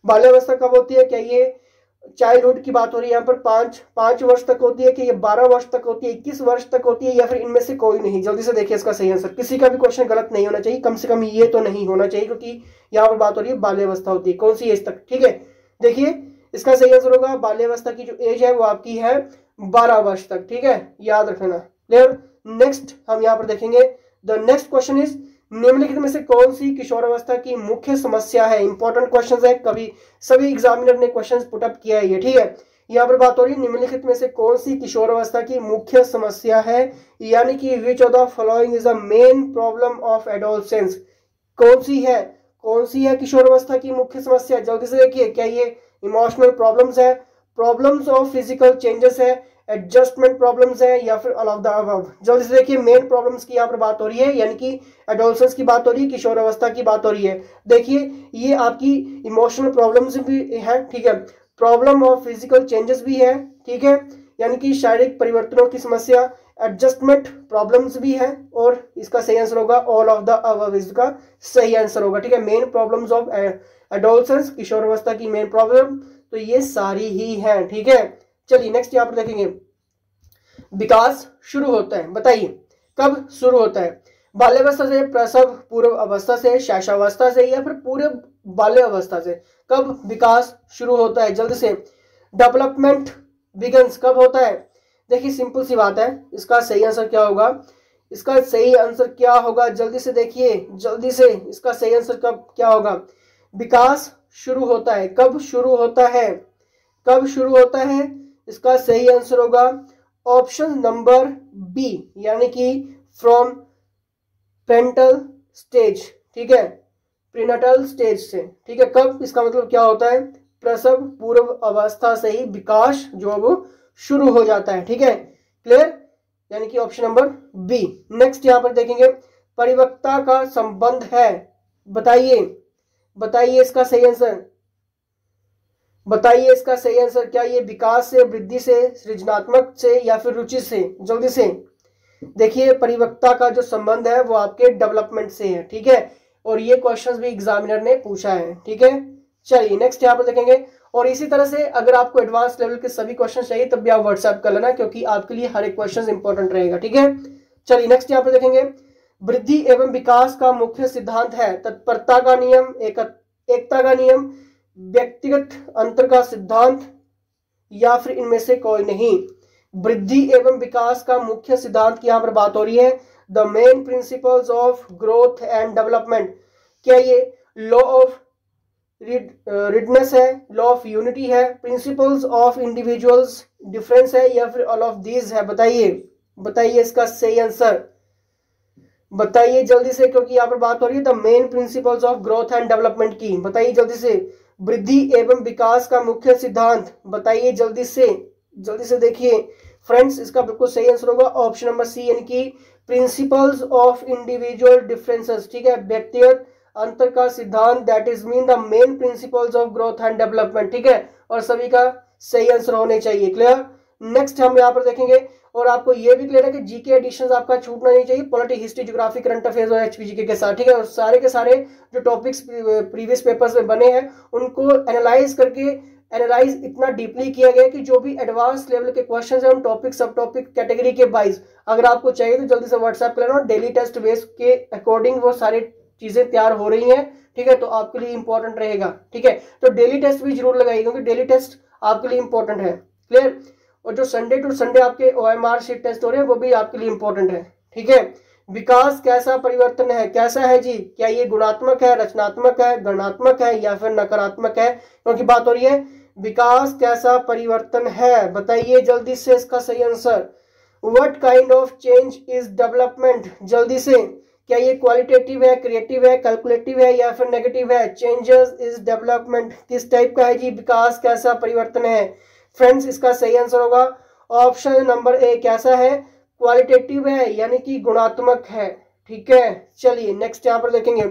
S1: बाल्यावस्था कब होती है, क्या ये चाइल्डहुड की बात हो रही है यहाँ पर 5 वर्ष तक होती है, कि ये 12 वर्ष तक होती है, 21 वर्ष तक होती है, या फिर इनमें से कोई नहीं। जल्दी से देखिए इसका सही आंसर, किसी का भी क्वेश्चन गलत नहीं होना चाहिए, कम से कम ये तो नहीं होना चाहिए, क्योंकि यहाँ पर बात हो रही है बाल्यावस्था होती है, कौन सी एज तक, ठीक है। देखिए इसका सही आंसर होगा बाल्यावस्था की जो एज है वो आपकी है 12 वर्ष तक, ठीक है, याद रखना। क्लियर। नेक्स्ट हम यहाँ पर देखेंगे, द नेक्स्ट क्वेश्चन इज, निम्नलिखित में से कौन सी किशोरावस्था की मुख्य समस्या है। इंपॉर्टेंट क्वेश्चन है, कभी सभी एग्जामिनर ने क्वेश्चन पुटअप किया है ये, ठीक है। यहाँ पर बात हो रही है निम्नलिखित में से कौन सी किशोरावस्था की मुख्य समस्या है, यानी कि which of the following is the main problem of adolescence. कौन सी है, कौन सी है किशोरावस्था की मुख्य समस्या? जल्दी से देखिए, क्या ये इमोशनल प्रॉब्लम्स है, प्रॉब्लम्स ऑफ फिजिकल चेंजेस है, एडजस्टमेंट प्रॉब्लम्स है, या फिर ऑल ऑफ द अबव? जल्दी से देखिए, मेन प्रॉब्लम्स की यहाँ पर बात हो रही है, यानी कि एडोलसेंस की बात हो रही है, किशोरावस्था की बात हो रही है। देखिए ये आपकी इमोशनल प्रॉब्लम्स भी है, ठीक है, प्रॉब्लम ऑफ फिजिकल चेंजेस भी है, ठीक है, यानी कि शारीरिक परिवर्तनों की समस्या, एडजस्टमेंट प्रॉब्लम्स भी है, और इसका सही आंसर होगा ऑल ऑफ द अबव, इसका सही आंसर होगा, ठीक है। मेन प्रॉब्लम्स ऑफ एडोलसेंस, किशोरावस्था की मेन प्रॉब्लम तो ये सारी ही है, ठीक है। चलिए नेक्स्ट यहाँ पर देखेंगे, विकास शुरू होता है, बताइए कब शुरू होता है? बाल्यावस्था से, प्रसव पूर्व अवस्था से, शैशवावस्था से, या फिर पूरे बाल्य अवस्था से? कब विकास शुरू होता है? जल्दी से, डेवलपमेंट बिगन्स कब होता है? देखिए सिंपल सी बात है, इसका सही आंसर क्या होगा? इसका सही आंसर क्या होगा? जल्दी से देखिए, जल्दी से, इसका सही आंसर कब क्या होगा? विकास शुरू होता है, कब शुरू होता है? कब शुरू होता है? इसका सही आंसर होगा ऑप्शन नंबर बी, यानी कि फ्रॉम प्रेनेटल स्टेज, ठीक है, प्रीनेटल स्टेज से, ठीक है। कब? इसका मतलब क्या होता है? प्रसव पूर्व अवस्था से ही विकास जो है वो शुरू हो जाता है, ठीक है, क्लियर, यानी कि ऑप्शन नंबर बी। नेक्स्ट यहां पर देखेंगे, परिपक्वता का संबंध है, बताइए, बताइए इसका सही आंसर, बताइए इसका सही आंसर। क्या ये विकास से, वृद्धि से, सृजनात्मक से, या फिर रुचि से? जल्दी से देखिए, परिपक्वता का जो संबंध है वो आपके डेवलपमेंट से है, ठीक है, और ये क्वेश्चंस भी एग्जामिनर ने पूछा है, ठीक है। चलिए नेक्स्ट यहाँ पर देखेंगे, और इसी तरह से अगर आपको एडवांस लेवल के सभी क्वेश्चन चाहिए तब भी आप व्हाट्सएप कर लेना, क्योंकि आपके लिए हर एक क्वेश्चन इंपॉर्टेंट रहेगा, ठीक है। चलिए नेक्स्ट यहाँ पर देखेंगे, वृद्धि एवं विकास का मुख्य सिद्धांत है तत्परता का नियम, एकता का नियम, व्यक्तिगत अंतर का सिद्धांत, या फिर इनमें से कोई नहीं? वृद्धि एवं विकास का मुख्य सिद्धांत की यहां पर बात हो रही है, the main principles of growth and development. क्या ये लॉ ऑफ रिडनेस है, लॉ ऑफ यूनिटी है, प्रिंसिपल्स ऑफ इंडिविजुअल्स डिफरेंस है, या फिर ऑल ऑफ दीज है? बताइए, बताइए इसका सही आंसर, बताइए जल्दी से, क्योंकि यहाँ पर बात हो रही है the main principles of growth and development की। बताइए जल्दी से, वृद्धि एवं विकास का मुख्य सिद्धांत, बताइए जल्दी से, जल्दी से देखिए फ्रेंड्स, इसका बिल्कुल सही आंसर होगा ऑप्शन नंबर सी, यानी कि प्रिंसिपल्स ऑफ इंडिविजुअल डिफरेंसेस, ठीक है, व्यक्तिगत अंतर का सिद्धांत, that is mean the main principles of growth and development, ठीक है, और सभी का सही आंसर होने चाहिए, क्लियर। नेक्स्ट हम यहाँ पर देखेंगे, और आपको ये भी क्लियर है कि जीके एडिशंस आपका छूटना नहीं चाहिए, polity, history, geography, current affairs और एचपीजीके के साथ, ठीक है, और सारे के सारे जो टॉपिक्स प्रीवियस पेपर्स में बने हैं उनको एनालाइज करके, एनालाइज इतना डीपली किया गया कि जो भी एडवांस लेवल के क्वेश्चंस हैं उन टॉपिक, सब टॉपिक, कैटेगरी के वाइज अगर आपको चाहिए तो जल्दी से व्हाट्सएप कर लेना, डेली टेस्ट बेस के अकॉर्डिंग वो सारी चीजें तैयार हो रही हैं, ठीक है, तो आपके लिए इंपॉर्टेंट रहेगा, ठीक है, तो डेली टेस्ट भी जरूर लगाइए, क्योंकि डेली टेस्ट आपके लिए इंपॉर्टेंट है, क्लियर, और जो संडे टू संडे आपके ओएमआर शीट टेस्ट हो रहे हैं वो भी आपके लिए इंपॉर्टेंट है, ठीक है। विकास कैसा परिवर्तन है, कैसा है जी? क्या ये गुणात्मक है, रचनात्मक है, गणनात्मक है, या फिर नकारात्मक है? क्योंकि बात हो रही है विकास कैसा परिवर्तन है, बताइए जल्दी से इसका सही answer. What kind of change is development? जल्दी से, क्या ये क्वालिटेटिव है, क्रिएटिव है, कैलकुलेटिव है, या फिर नेगेटिव है? चेंजेस इज डेवलपमेंट किस टाइप का है जी? विकास कैसा परिवर्तन है? फ्रेंड्स इसका सही आंसर होगा ऑप्शन नंबर ए, कैसा है? क्वालिटेटिव है, यानी कि गुणात्मक है, ठीक है। चलिए नेक्स्ट यहाँ पर देखेंगे,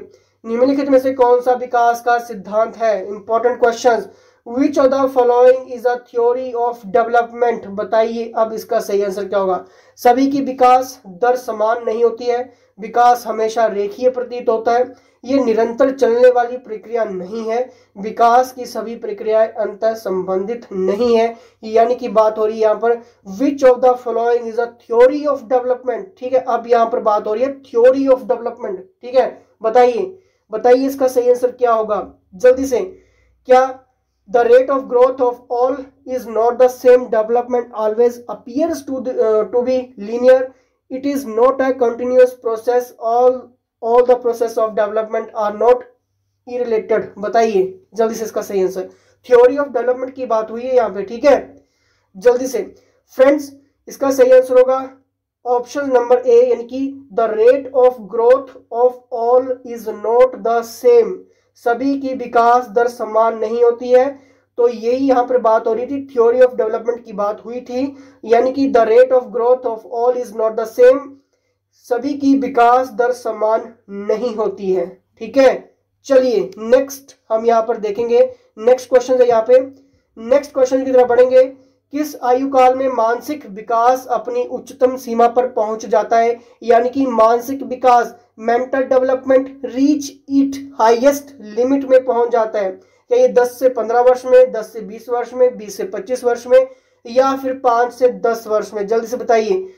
S1: निम्नलिखित में से कौन सा विकास का सिद्धांत है? Important questions. Which of the following is a theory of development? बताइए अब इसका सही आंसर क्या होगा? सभी की विकास दर समान नहीं होती है, विकास हमेशा रेखीय प्रतीत होता है, ये निरंतर चलने वाली प्रक्रिया नहीं है, विकास की सभी प्रक्रियाएं अंतर संबंधित नहीं है, यानी कि बात हो रही है यहाँ पर विच of the following is a theory of development, ठीक है। अब यहाँ पर बात हो रही है थ्योरी ऑफ डेवलपमेंट, ठीक है, बताइए, बताइए इसका सही आंसर क्या होगा जल्दी से। क्या the rate of growth of all is not the same, development always appears to be linear, it is not a continuous process, all the process of development are not irrelated? बताइए जल्दी से इसका सही आंसर। थ्योरी ऑफ डेवलपमेंट की बात हुई है यहाँ पे, ठीक है, जल्दी से फ्रेंड्स इसका सही आंसर होगा ऑप्शन नंबर ए, यानी कि the rate of growth of all is not the same, सभी की विकास दर समान नहीं होती है। तो यही यहाँ पर बात हो रही थी, थ्योरी ऑफ डेवलपमेंट की बात हुई थी, यानी कि the rate of growth of all is not the same, सभी की विकास दर समान नहीं होती है। ठीक है, चलिए नेक्स्ट हम यहाँ पर देखेंगे, नेक्स्ट क्वेश्चन है यहाँ पे। नेक्स्ट क्वेश्चन की तरफ बढ़ेंगे। किस आयु काल में मानसिक विकास अपनी उच्चतम सीमा पर पहुंच जाता है, यानी कि मानसिक विकास, mental development reach it highest limit में पहुंच जाता है? क्या ये 10 से 15 वर्ष में, 10 से 20 वर्ष में, 20 से 25 वर्ष में, या फिर 5 से 10 वर्ष में? जल्दी से बताइए,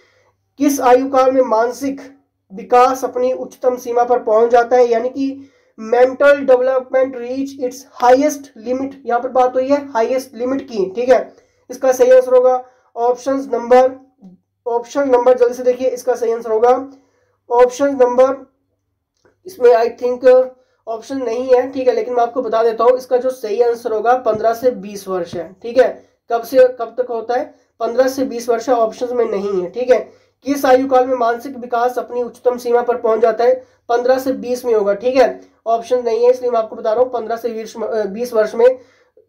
S1: किस आयु काल में मानसिक विकास अपनी उच्चतम सीमा पर पहुंच जाता है, यानी कि mental development reach its highest limit? यहाँ पर बात हुई है हाईएस्ट लिमिट की। ठीक है, इसका सही आंसर होगा ऑप्शन नंबर जल्दी से देखिए, इसका सही आंसर होगा ऑप्शन नंबर, इसमें आई थिंक ऑप्शन नहीं है। ठीक है, लेकिन मैं आपको बता देता हूं, इसका जो सही आंसर होगा 15 से 20 वर्ष है। ठीक है, कब से कब तक होता है? 15 से 20 वर्ष, ऑप्शन में नहीं है। ठीक है, किस आयु काल में मानसिक विकास अपनी उच्चतम सीमा पर पहुंच जाता है? 15 से 20 में होगा। ठीक है, ऑप्शन नहीं है, इसलिए मैं आपको बता रहा हूँ 15 से 20 वर्ष में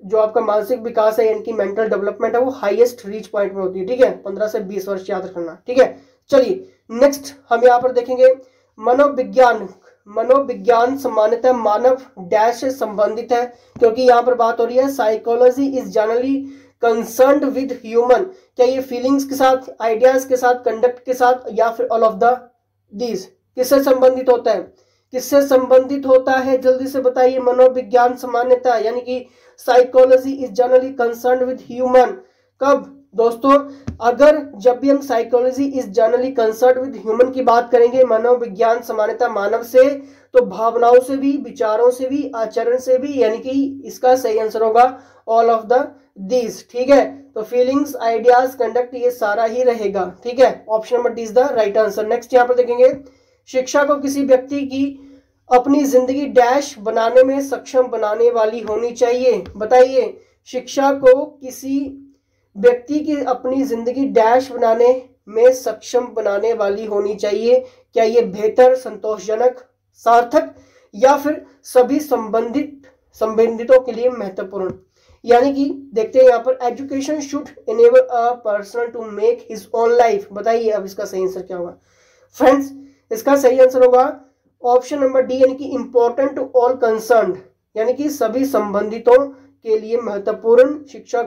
S1: जो आपका मानसिक विकास है, यानी कि मेंटल डेवलपमेंट है, वो हाईएस्ट रीच पॉइंट में होती है। ठीक है, 15 से 20 वर्ष याद रखना। ठीक है, चलिए नेक्स्ट हम यहाँ पर देखेंगे मनोविज्ञान सामान्यतः मानव डैश से संबंधित है, क्योंकि यहाँ पर बात हो रही है psychology is generally concerned with human. क्या ये फीलिंग्स के साथ, आइडियाज के साथ, कंडक्ट के साथ, या फिर ऑल ऑफ द दीज? किससे संबंधित होता है? किससे संबंधित होता है? जल्दी से बताइए। मनोविज्ञान सामान्यता यानी कि psychology is generally concerned with human, कब दोस्तों? अगर जब भी हम psychology is generally concerned with human की बात करेंगे, मनोविज्ञान सामान्यता मानव से, तो भावनाओं से भी, विचारों से भी, आचरण से भी, यानी कि इसका सही आंसर होगा ऑल ऑफ द दीज। ठीक है, तो फीलिंग्स, आइडियाज, कंडक्ट, ये सारा ही रहेगा। ठीक है, option number D is the right answer. Next यहाँ पर देखेंगे, शिक्षा को किसी व्यक्ति की अपनी जिंदगी डैश बनाने में सक्षम बनाने वाली होनी चाहिए? बताइए, शिक्षा को किसी व्यक्ति की अपनी जिंदगी डैश बनाने में सक्षम बनाने वाली होनी चाहिए? क्या ये बेहतर, संतोषजनक, सार्थक, या फिर सभी संबंधितों के लिए महत्वपूर्ण? यानी कि देखते हैं यहाँ पर, education should enable a person to make his own life. बताइए अब इसका सही आंसर क्या होगा फ्रेंड्स? इसका सही आंसर होगा ऑप्शन नंबर डी, यानी कि इंपॉर्टेंट टू ऑल कंसर्न्ड, यानी कि सभी संबंधितों के लिए महत्वपूर्ण। शिक्षा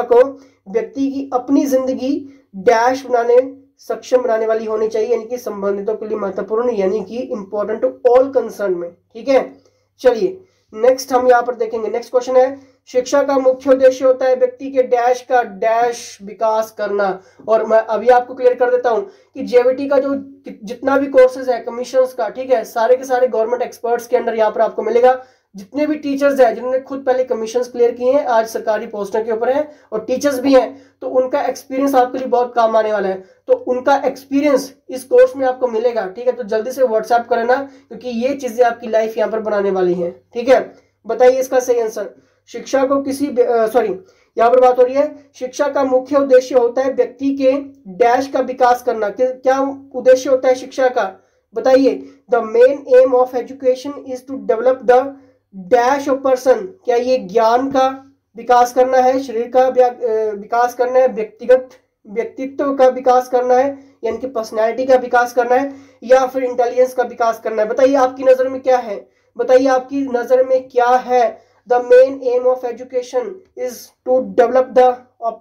S1: को व्यक्ति की अपनी जिंदगी डैश बनाने सक्षम बनाने वाली होनी चाहिए, यानी कि संबंधितों के लिए महत्वपूर्ण, यानी कि इंपॉर्टेंट टू ऑल कंसर्न में। ठीक है, चलिए नेक्स्ट हम यहाँ पर देखेंगे। नेक्स्ट क्वेश्चन है, शिक्षा का मुख्य उद्देश्य होता है व्यक्ति के डैश का डैश विकास करना। और मैं अभी आपको क्लियर कर देता हूं कि जेवीटी का जो जितना भी कोर्सेज है कमीशंस का, ठीक है, सारे के सारे गवर्नमेंट एक्सपर्ट्स के अंडर यहाँ पर आपको मिलेगा। जितने भी टीचर्स हैं जिन्होंने खुद पहले कमीशंस क्लियर किए हैं, आज सरकारी पोस्टों के ऊपर हैं और टीचर्स भी हैं, तो उनका एक्सपीरियंस आपके लिए बहुत काम आने वाला है। तो उनका एक्सपीरियंस इस कोर्स में आपको मिलेगा। ठीक है, तो जल्दी से व्हाट्सएप कर लेना, क्योंकि ये चीजें आपकी लाइफ यहाँ पर बनाने वाली है। ठीक है, बताइए इसका सही आंसर। शिक्षा को किसी यहाँ पर बात हो रही है, शिक्षा का मुख्य उद्देश्य होता है व्यक्ति के डैश का विकास करना। क्या उद्देश्य होता है शिक्षा का? बताइए। The main aim of education is to develop the dash of person. क्या ये ज्ञान का विकास करना है, शरीर का विकास करना है, व्यक्तित्व का विकास करना है, यानी कि पर्सनैलिटी का विकास करना है, या फिर इंटेलिजेंस का विकास करना है? बताइए आपकी नजर में क्या है? बताइए आपकी नजर में क्या है? The main aim of education is to develop the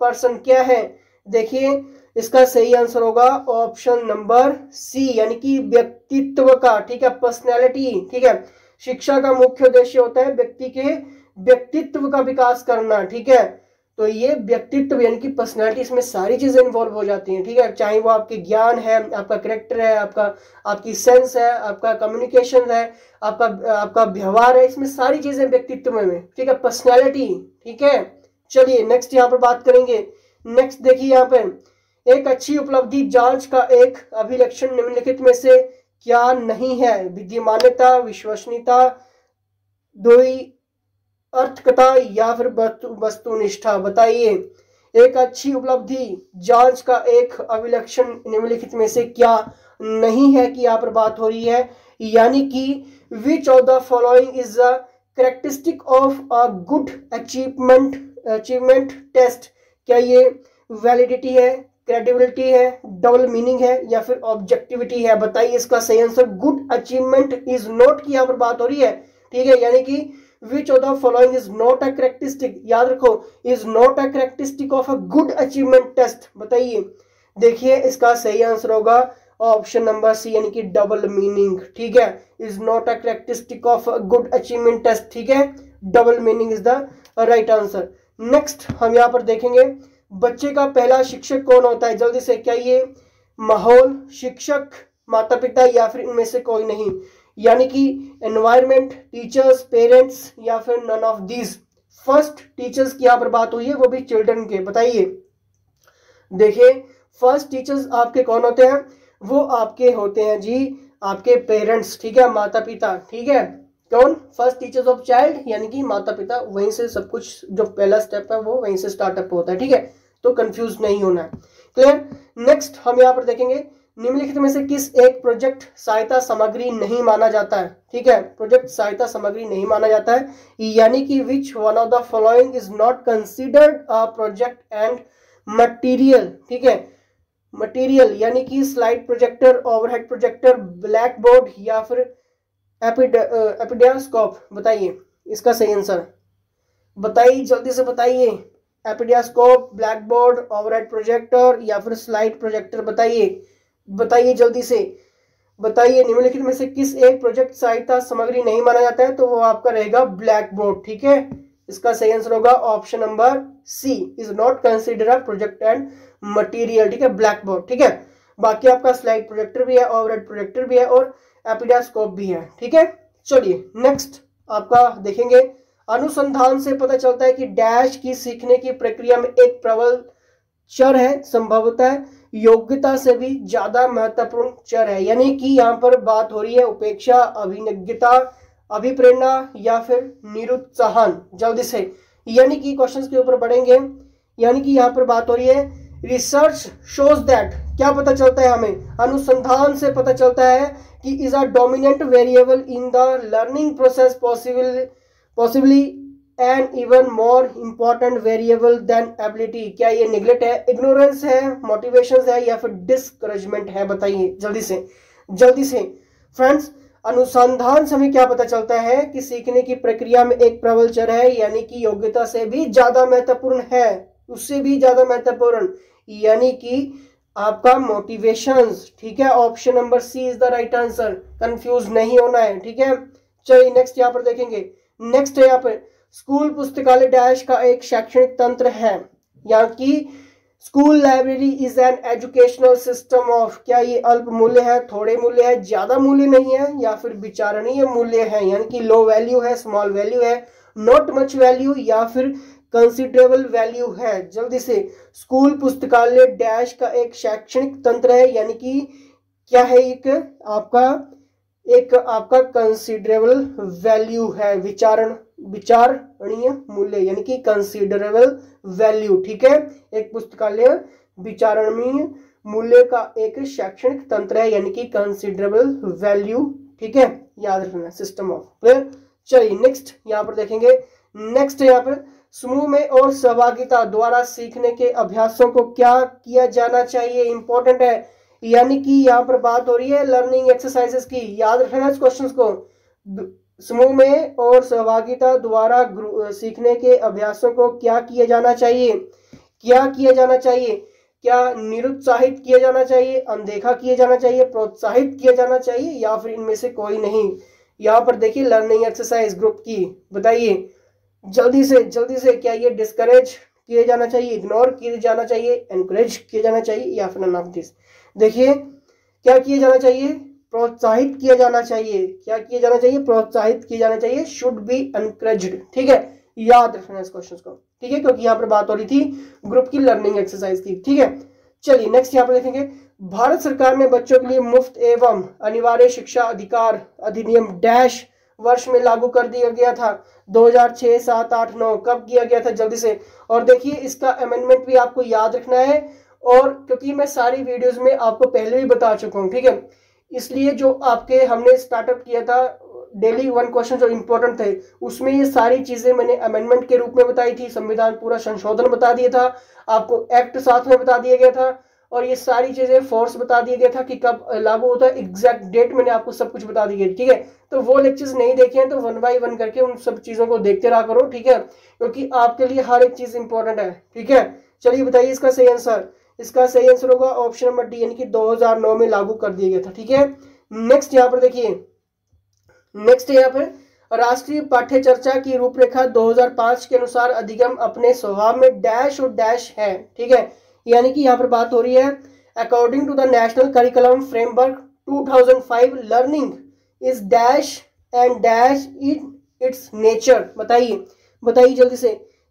S1: person, क्या है? देखिए इसका सही आंसर होगा ऑप्शन नंबर सी, यानी कि व्यक्तित्व का। ठीक है, पर्सनैलिटी। ठीक है, शिक्षा का मुख्य उद्देश्य होता है व्यक्ति के व्यक्तित्व का विकास करना। ठीक है, तो ये व्यक्तित्व यानी कि पर्सनैलिटी, इसमें सारी चीजें इन्वॉल्व हो जाती हैं। ठीक है, चाहे वो आपके ज्ञान है, आपका करेक्टर है, आपकी सेंस है, आपका कम्युनिकेशन है, आपका व्यवहार है, इसमें सारी चीजें व्यक्तित्व में। ठीक है, पर्सनैलिटी। ठीक है, चलिए नेक्स्ट यहाँ पर बात करेंगे। नेक्स्ट देखिए यहाँ पे, एक अच्छी उपलब्धि जांच का एक अभिलक्षण निम्नलिखित में से क्या नहीं है? विद्यमानता, विश्वसनीयता, अर्थकता, या फिर वस्तुनिष्ठा? बताइए, एक अच्छी उपलब्धि जांच का एक अभिलक्षण निम्नलिखित में से क्या नहीं है की यहाँ पर बात हो रही है? यानी कि which of the following is the characteristic of a good achievement test. क्या ये वैलिडिटी है, क्रेडिबिलिटी है, डबल मीनिंग है या फिर ऑब्जेक्टिविटी है? बताइए इसका सही answer. Good achievement is not की यहाँ पर बात हो रही है, ठीक है, यानी कि which of the following is not a characteristic, याद रखो, is not a characteristic of a good achievement test. बताइए, देखिए इसका सही आंसर होगा ऑप्शन नंबर सी, यानी कि डबल मीनिंग, ठीक है, is not a characteristic of good achievement test, ठीक है, double meaning is the right answer. Next हम यहाँ पर देखेंगे बच्चे का पहला शिक्षक कौन होता है? जल्दी से, क्या ये माहौल, शिक्षक, माता पिता या फिर इनमें से कोई नहीं? यानी कि एनवायरमेंट, टीचर्स, पेरेंट्स या फिर none of these. First teachers की यहाँ पर बात हुई है, वो भी चिल्ड्रन के। बताइए, देखिए फर्स्ट टीचर्स आपके कौन होते हैं? वो आपके होते हैं जी आपके पेरेंट्स, ठीक है, माता पिता, ठीक है। कौन? फर्स्ट टीचर्स ऑफ चाइल्ड, यानी कि माता पिता। वहीं से सब कुछ जो पहला स्टेप है वो वहीं से स्टार्टअप होता है, ठीक है, तो कंफ्यूज नहीं होना है। क्लियर? नेक्स्ट हम यहाँ पर देखेंगे निम्नलिखित में से किस एक प्रोजेक्ट सहायता सामग्री नहीं माना जाता है? ठीक है, प्रोजेक्ट सहायता सामग्री नहीं माना जाता है, यानी कि which one of the following is not considered a project and material. ठीक है, मटेरियल यानी कि slide projector, overhead projector, black board या फिर एपिडियास्कोप। बताइए इसका सही आंसर, बताइए जल्दी से बताइए। एपिडियास्कोप, ब्लैक बोर्ड, ओवरहेड प्रोजेक्टर या फिर स्लाइड प्रोजेक्टर? बताइए, बताइए जल्दी से बताइए। निम्नलिखित में से किस एक प्रोजेक्ट सहायता सामग्री नहीं माना जाता है? तो वो आपका रहेगा ब्लैक बोर्ड। ठीक है, इसका सही आंसर होगा option number C, is not consider a project and material. ठीक है, ब्लैक बोर्ड। ठीक है, बाकी आपका स्लाइड प्रोजेक्टर भी है, ओवरहेड प्रोजेक्टर भी है और एपिडियास्कोप भी है। ठीक है, चलिए नेक्स्ट आपका देखेंगे। अनुसंधान से पता चलता है कि डैश की सीखने की प्रक्रिया में एक प्रबल चर है, संभवतः योग्यता से भी ज्यादा महत्वपूर्ण चर है। यानी कि यहाँ पर बात हो रही है उपेक्षा, अभिज्ञता, अभिप्रेरणा या फिर निरुत्साहन। जल्दी से, यानी कि क्वेश्चंस के ऊपर बढ़ेंगे। यानी कि यहाँ पर बात हो रही है रिसर्च शोज दैट, क्या पता चलता है हमें? अनुसंधान से पता चलता है कि is a dominant variable in the learning process possibly and even more important variable than ability. क्या ये निगलेक्ट है, इग्नोरेंस है, मोटिवेशन है या फिर डिस्करेजमेंट है? बताइए जल्दी से फ्रेंड्स। अनुसंधान से हमें क्या पता चलता है कि सीखने की प्रक्रिया में एक प्रबल चर है, यानी कि योग्यता से भी ज्यादा महत्वपूर्ण है, उससे भी ज्यादा महत्वपूर्ण, यानी कि आपका मोटिवेशंस। ठीक है, option number C is the right answer, confuse नहीं होना है। ठीक है, चलिए नेक्स्ट यहाँ पर देखेंगे। नेक्स्ट है यहाँ पर स्कूल पुस्तकालय डैश का एक शैक्षणिक तंत्र है, यहाँ की school library is an educational system of. क्या ये अल्प मूल्य है, थोड़े मूल्य है, ज्यादा मूल्य नहीं है या फिर विचारणीय मूल्य है? यानी कि लो वैल्यू है, स्मॉल वैल्यू है, नॉट मच वैल्यू या फिर कंसिडरेबल वैल्यू है? जल्दी से, स्कूल पुस्तकालय डैश का एक शैक्षणिक तंत्र है, यानी कि क्या है? एक आपका कंसिडरेबल वैल्यू है, विचारणीय मूल्य यानी कि कंसिडरेबल वैल्यू। ठीक है, एक पुस्तकालय विचारणीय मूल्य का एक शैक्षणिक तंत्र है, यानी कि कंसिडरेबल वैल्यू। ठीक है, याद रखना, सिस्टम ऑफ। क्लियर? चलिए नेक्स्ट यहाँ पर देखेंगे। नेक्स्ट यहाँ पर समूह में और सहभागिता द्वारा सीखने के अभ्यासों को क्या किया जाना चाहिए? इंपॉर्टेंट है, यानी कि यहाँ पर बात हो रही है लर्निंग एक्सरसाइजेस की। याद रखना इस क्वेश्चन को। समूह में और सहभागिता द्वारा सीखने के अभ्यासों को क्या किया जाना चाहिए? क्या किया जाना चाहिए? क्या निरुत्साहित किया जाना चाहिए, अनदेखा किया जाना चाहिए, प्रोत्साहित किया जाना चाहिए या फिर इनमें से कोई नहीं? यहाँ पर देखिए लर्निंग एक्सरसाइज ग्रुप की। बताइए जल्दी से क्या ये डिस्करेज किया जाना चाहिए, इग्नोर किया जाना चाहिए, एनकरेज किया जाना चाहिए या फिर नन ऑफ दिस? देखिए क्या किया जाना चाहिए? प्रोत्साहित किया जाना चाहिए। क्या किया जाना चाहिए? प्रोत्साहित किया जाना चाहिए, शुड बी एनकरेज्ड। ठीक है, याद रखना इस क्वेश्चन को। ठीक है, क्योंकि यहाँ पर बात हो रही थी ग्रुप की लर्निंग एक्सरसाइज की। ठीक है, चलिए नेक्स्ट यहाँ पर देखेंगे। भारत सरकार ने बच्चों के लिए मुफ्त एवं अनिवार्य शिक्षा अधिकार अधिनियम डैश वर्ष में लागू कर दिया गया था? 2006, 7, 8, 9 कब किया गया था? जल्दी से। और देखिए इसका अमेंडमेंट भी आपको याद रखना है, और क्योंकि मैं सारी वीडियोस में आपको पहले भी बता चुका हूं। ठीक है, इसलिए जो आपके हमने स्टार्टअप किया था डेली 1 क्वेश्चन जो इंपॉर्टेंट थे, उसमें ये सारी चीजें मैंने अमेंडमेंट के रूप में बताई थी, संविधान पूरा संशोधन बता दिया था आपको, एक्ट साथ में बता दिया गया था, और ये सारी चीजें फोर्स बता दिया गया था कि कब लागू होता है, एग्जैक्ट डेट मैंने आपको सब कुछ बता दी गई। ठीक है, तो वो लेक्चर्स नहीं देखे हैं तो 1 बाय 1 करके उन सब चीजों को देखते रहा करो। ठीक है, क्योंकि आपके लिए हर एक चीज इंपॉर्टेंट है। ठीक है, चलिए बताइए इसका सही आंसर। इसका सही आंसर होगा ऑप्शन नंबर डी, यानी कि 2009 में लागू कर दिया गया था। ठीक है, नेक्स्ट यहाँ पर देखिए, नेक्स्ट यहाँ पे राष्ट्रीय पाठ्य चर्चा की रूपरेखा 2005 के अनुसार अधिगम अपने स्वभाव में डैश और डैश है। ठीक है, यानी कि यहाँ पर बात हो रही है according to the national curriculum framework 2005 learning is dash and dash in its nature. बताइए बताइए जल्दी से,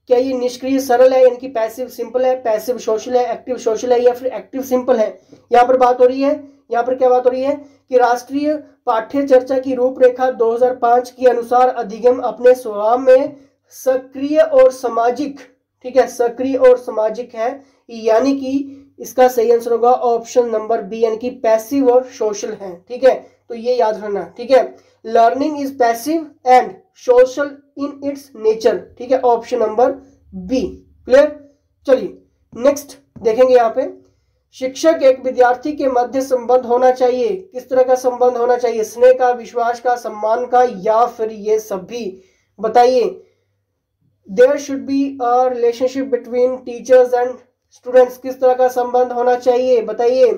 S1: क्या ये निष्क्रिय सरल है यानी कि पैसिव सिंपल है, पैसिव सोशल है, एक्टिव सोशल है, या फिर एक्टिव सिंपल है? यहाँ पर बात हो रही है, यहाँ पर क्या बात हो रही है कि राष्ट्रीय पाठ्य चर्चा की रूपरेखा 2005 के अनुसार अधिगम अपने स्वभाव में सक्रिय और सामाजिक, ठीक है, सक्रिय और सामाजिक है, यानी कि इसका सही आंसर होगा ऑप्शन नंबर बी, यानी कि पैसिव और सोशल है। ठीक है, तो ये याद रखना। ठीक है, learning is passive and social in its nature. ठीक है, ऑप्शन नंबर बी। क्लियर? चलिए नेक्स्ट देखेंगे यहाँ पे, शिक्षक एक विद्यार्थी के मध्य संबंध होना चाहिए। किस तरह का संबंध होना चाहिए? स्नेह का, विश्वास का, सम्मान का, या फिर ये सभी? बताइए। There should be a relationship between teachers and students. किस तरह का संबंध होना चाहिए? बताइए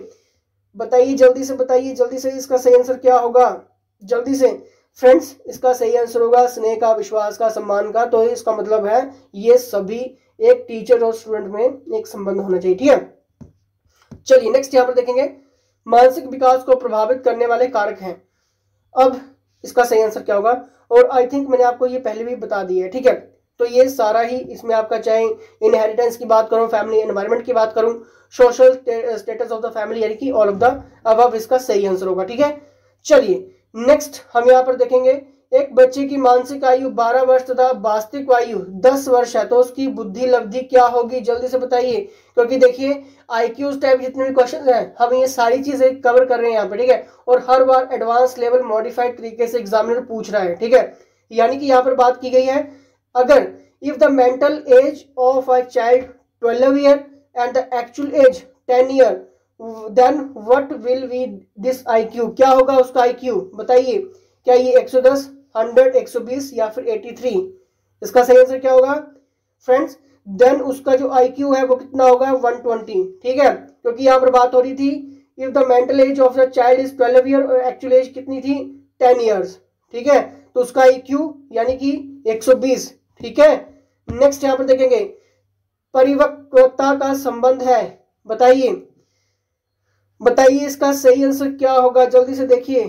S1: बताइए जल्दी से, बताइए जल्दी से, इसका सही आंसर क्या होगा? जल्दी से फ्रेंड्स, इसका सही आंसर होगा स्नेह का, विश्वास का, सम्मान का। तो इसका मतलब है ये सभी एक टीचर और स्टूडेंट में एक संबंध होना चाहिए। ठीक है, चलिए नेक्स्ट यहां पर देखेंगे, मानसिक विकास को प्रभावित करने वाले कारक हैं। अब इसका सही आंसर क्या होगा? और आई थिंक मैंने आपको ये पहले भी बता दिया है। ठीक है, तो ये सारा ही इसमें आपका, चाहे इनहेरिटेंस की बात करूं, फैमिली एनवायरनमेंट की बात करूं, social status of the family, यानी कि ऑल ऑफ द अबव इसका सही आंसर होगा। ठीक है, चलिए नेक्स्ट हम यहाँ पर देखेंगे, एक बच्चे की मानसिक आयु 12 वर्ष तथा वास्तविक आयु 10 वर्ष है, तो उसकी बुद्धि लब्धि क्या होगी? जल्दी से बताइए, क्योंकि देखिए IQs टाइप जितने भी क्वेश्चन हैं हम ये सारी चीजें कवर कर रहे हैं यहाँ पे। ठीक है, और हर बार एडवांस लेवल मॉडिफाइड तरीके से एग्जामिनर पूछ रहा है। ठीक है, यानी कि यहाँ पर बात की गई है, अगर if the mental age of a child 12 year and the actual age 10 year, then what will be this IQ? क्या होगा उसका IQ? बताइए, क्या ये 110, 100, 120 या फिर 83? इसका सही आंसर क्या होगा फ्रेंड्स? देन उसका जो IQ है वो कितना होगा? 120। ठीक है, क्योंकि यहाँ पर बात हो रही थी if the mental age of the child is 12 year और एक्चुअल एज कितनी थी? 10 ईयर्स। ठीक है, तो उसका IQ यानी कि 120। ठीक है, नेक्स्ट यहाँ पर देखेंगे, परिपक्वता का संबंध है। बताइए बताइए इसका सही आंसर क्या होगा? जल्दी से देखिए,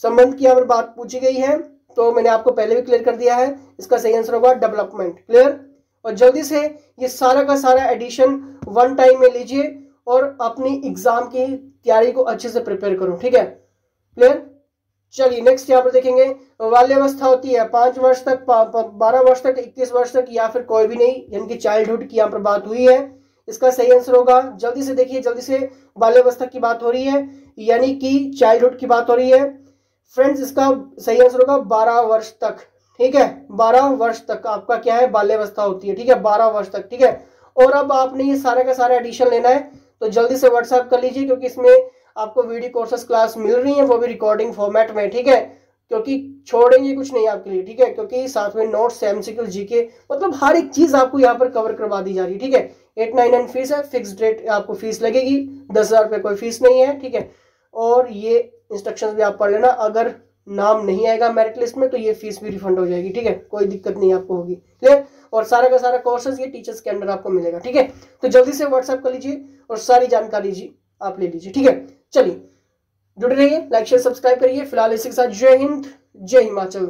S1: संबंध की यहाँ पर बात पूछी गई है, तो मैंने आपको पहले भी क्लियर कर दिया है, इसका सही आंसर होगा डेवलपमेंट। क्लियर? और जल्दी से ये सारा का सारा एडिशन 1 टाइम में लीजिए और अपनी एग्जाम की तैयारी को अच्छे से प्रिपेयर करो। ठीक है, क्लियर? चलिए नेक्स्ट यहाँ पर देखेंगे, बाल्यावस्था होती है 5 वर्ष तक, 12 वर्ष तक, 21 वर्ष तक, या फिर कोई भी नहीं, यानी कि चाइल्डहुड की यहाँ पर बात हुई है। इसका सही आंसर होगा, जल्दी से देखिए, जल्दी से, बाल्यावस्था की बात हो रही है यानी कि चाइल्डहुड की बात हो रही है फ्रेंड्स। इसका सही आंसर होगा 12 वर्ष तक। ठीक है, 12 वर्ष तक आपका क्या है? बाल्यावस्था होती है। ठीक है, 12 वर्ष तक। ठीक है, और अब आपने ये सारा का सारा एडिशन लेना है, तो जल्दी से व्हाट्सएप कर लीजिए, क्योंकि इसमें आपको वीडियो कोर्सेस क्लास मिल रही है, वो भी रिकॉर्डिंग फॉर्मेट में। ठीक है, क्योंकि छोड़ेंगे कुछ नहीं आपके लिए। ठीक है, क्योंकि साथ में नोट्स, MCQ, GK, मतलब हर एक चीज आपको यहाँ पर कवर करवा दी जा रही है। ठीक है, 899 फीस है, फिक्स्ड रेट आपको फीस लगेगी, 10,000 रुपये कोई फीस नहीं है। ठीक है, और ये इंस्ट्रक्शंस भी आप पढ़ लेना, अगर नाम नहीं आएगा मेरिट लिस्ट में तो ये फीस भी रिफंड हो जाएगी। ठीक है, कोई दिक्कत नहीं आपको होगी। क्लियर? और सारा का सारा कोर्सेज ये टीचर्स के अंडर आपको मिलेगा। ठीक है, तो जल्दी से व्हाट्सएप कर लीजिए और सारी जानकारी जी आप ले लीजिए। ठीक है, चलिए जुड़े रहिए, लाइक शेयर सब्सक्राइब करिए। फिलहाल इसी के साथ जय हिंद, जय हिमाचल।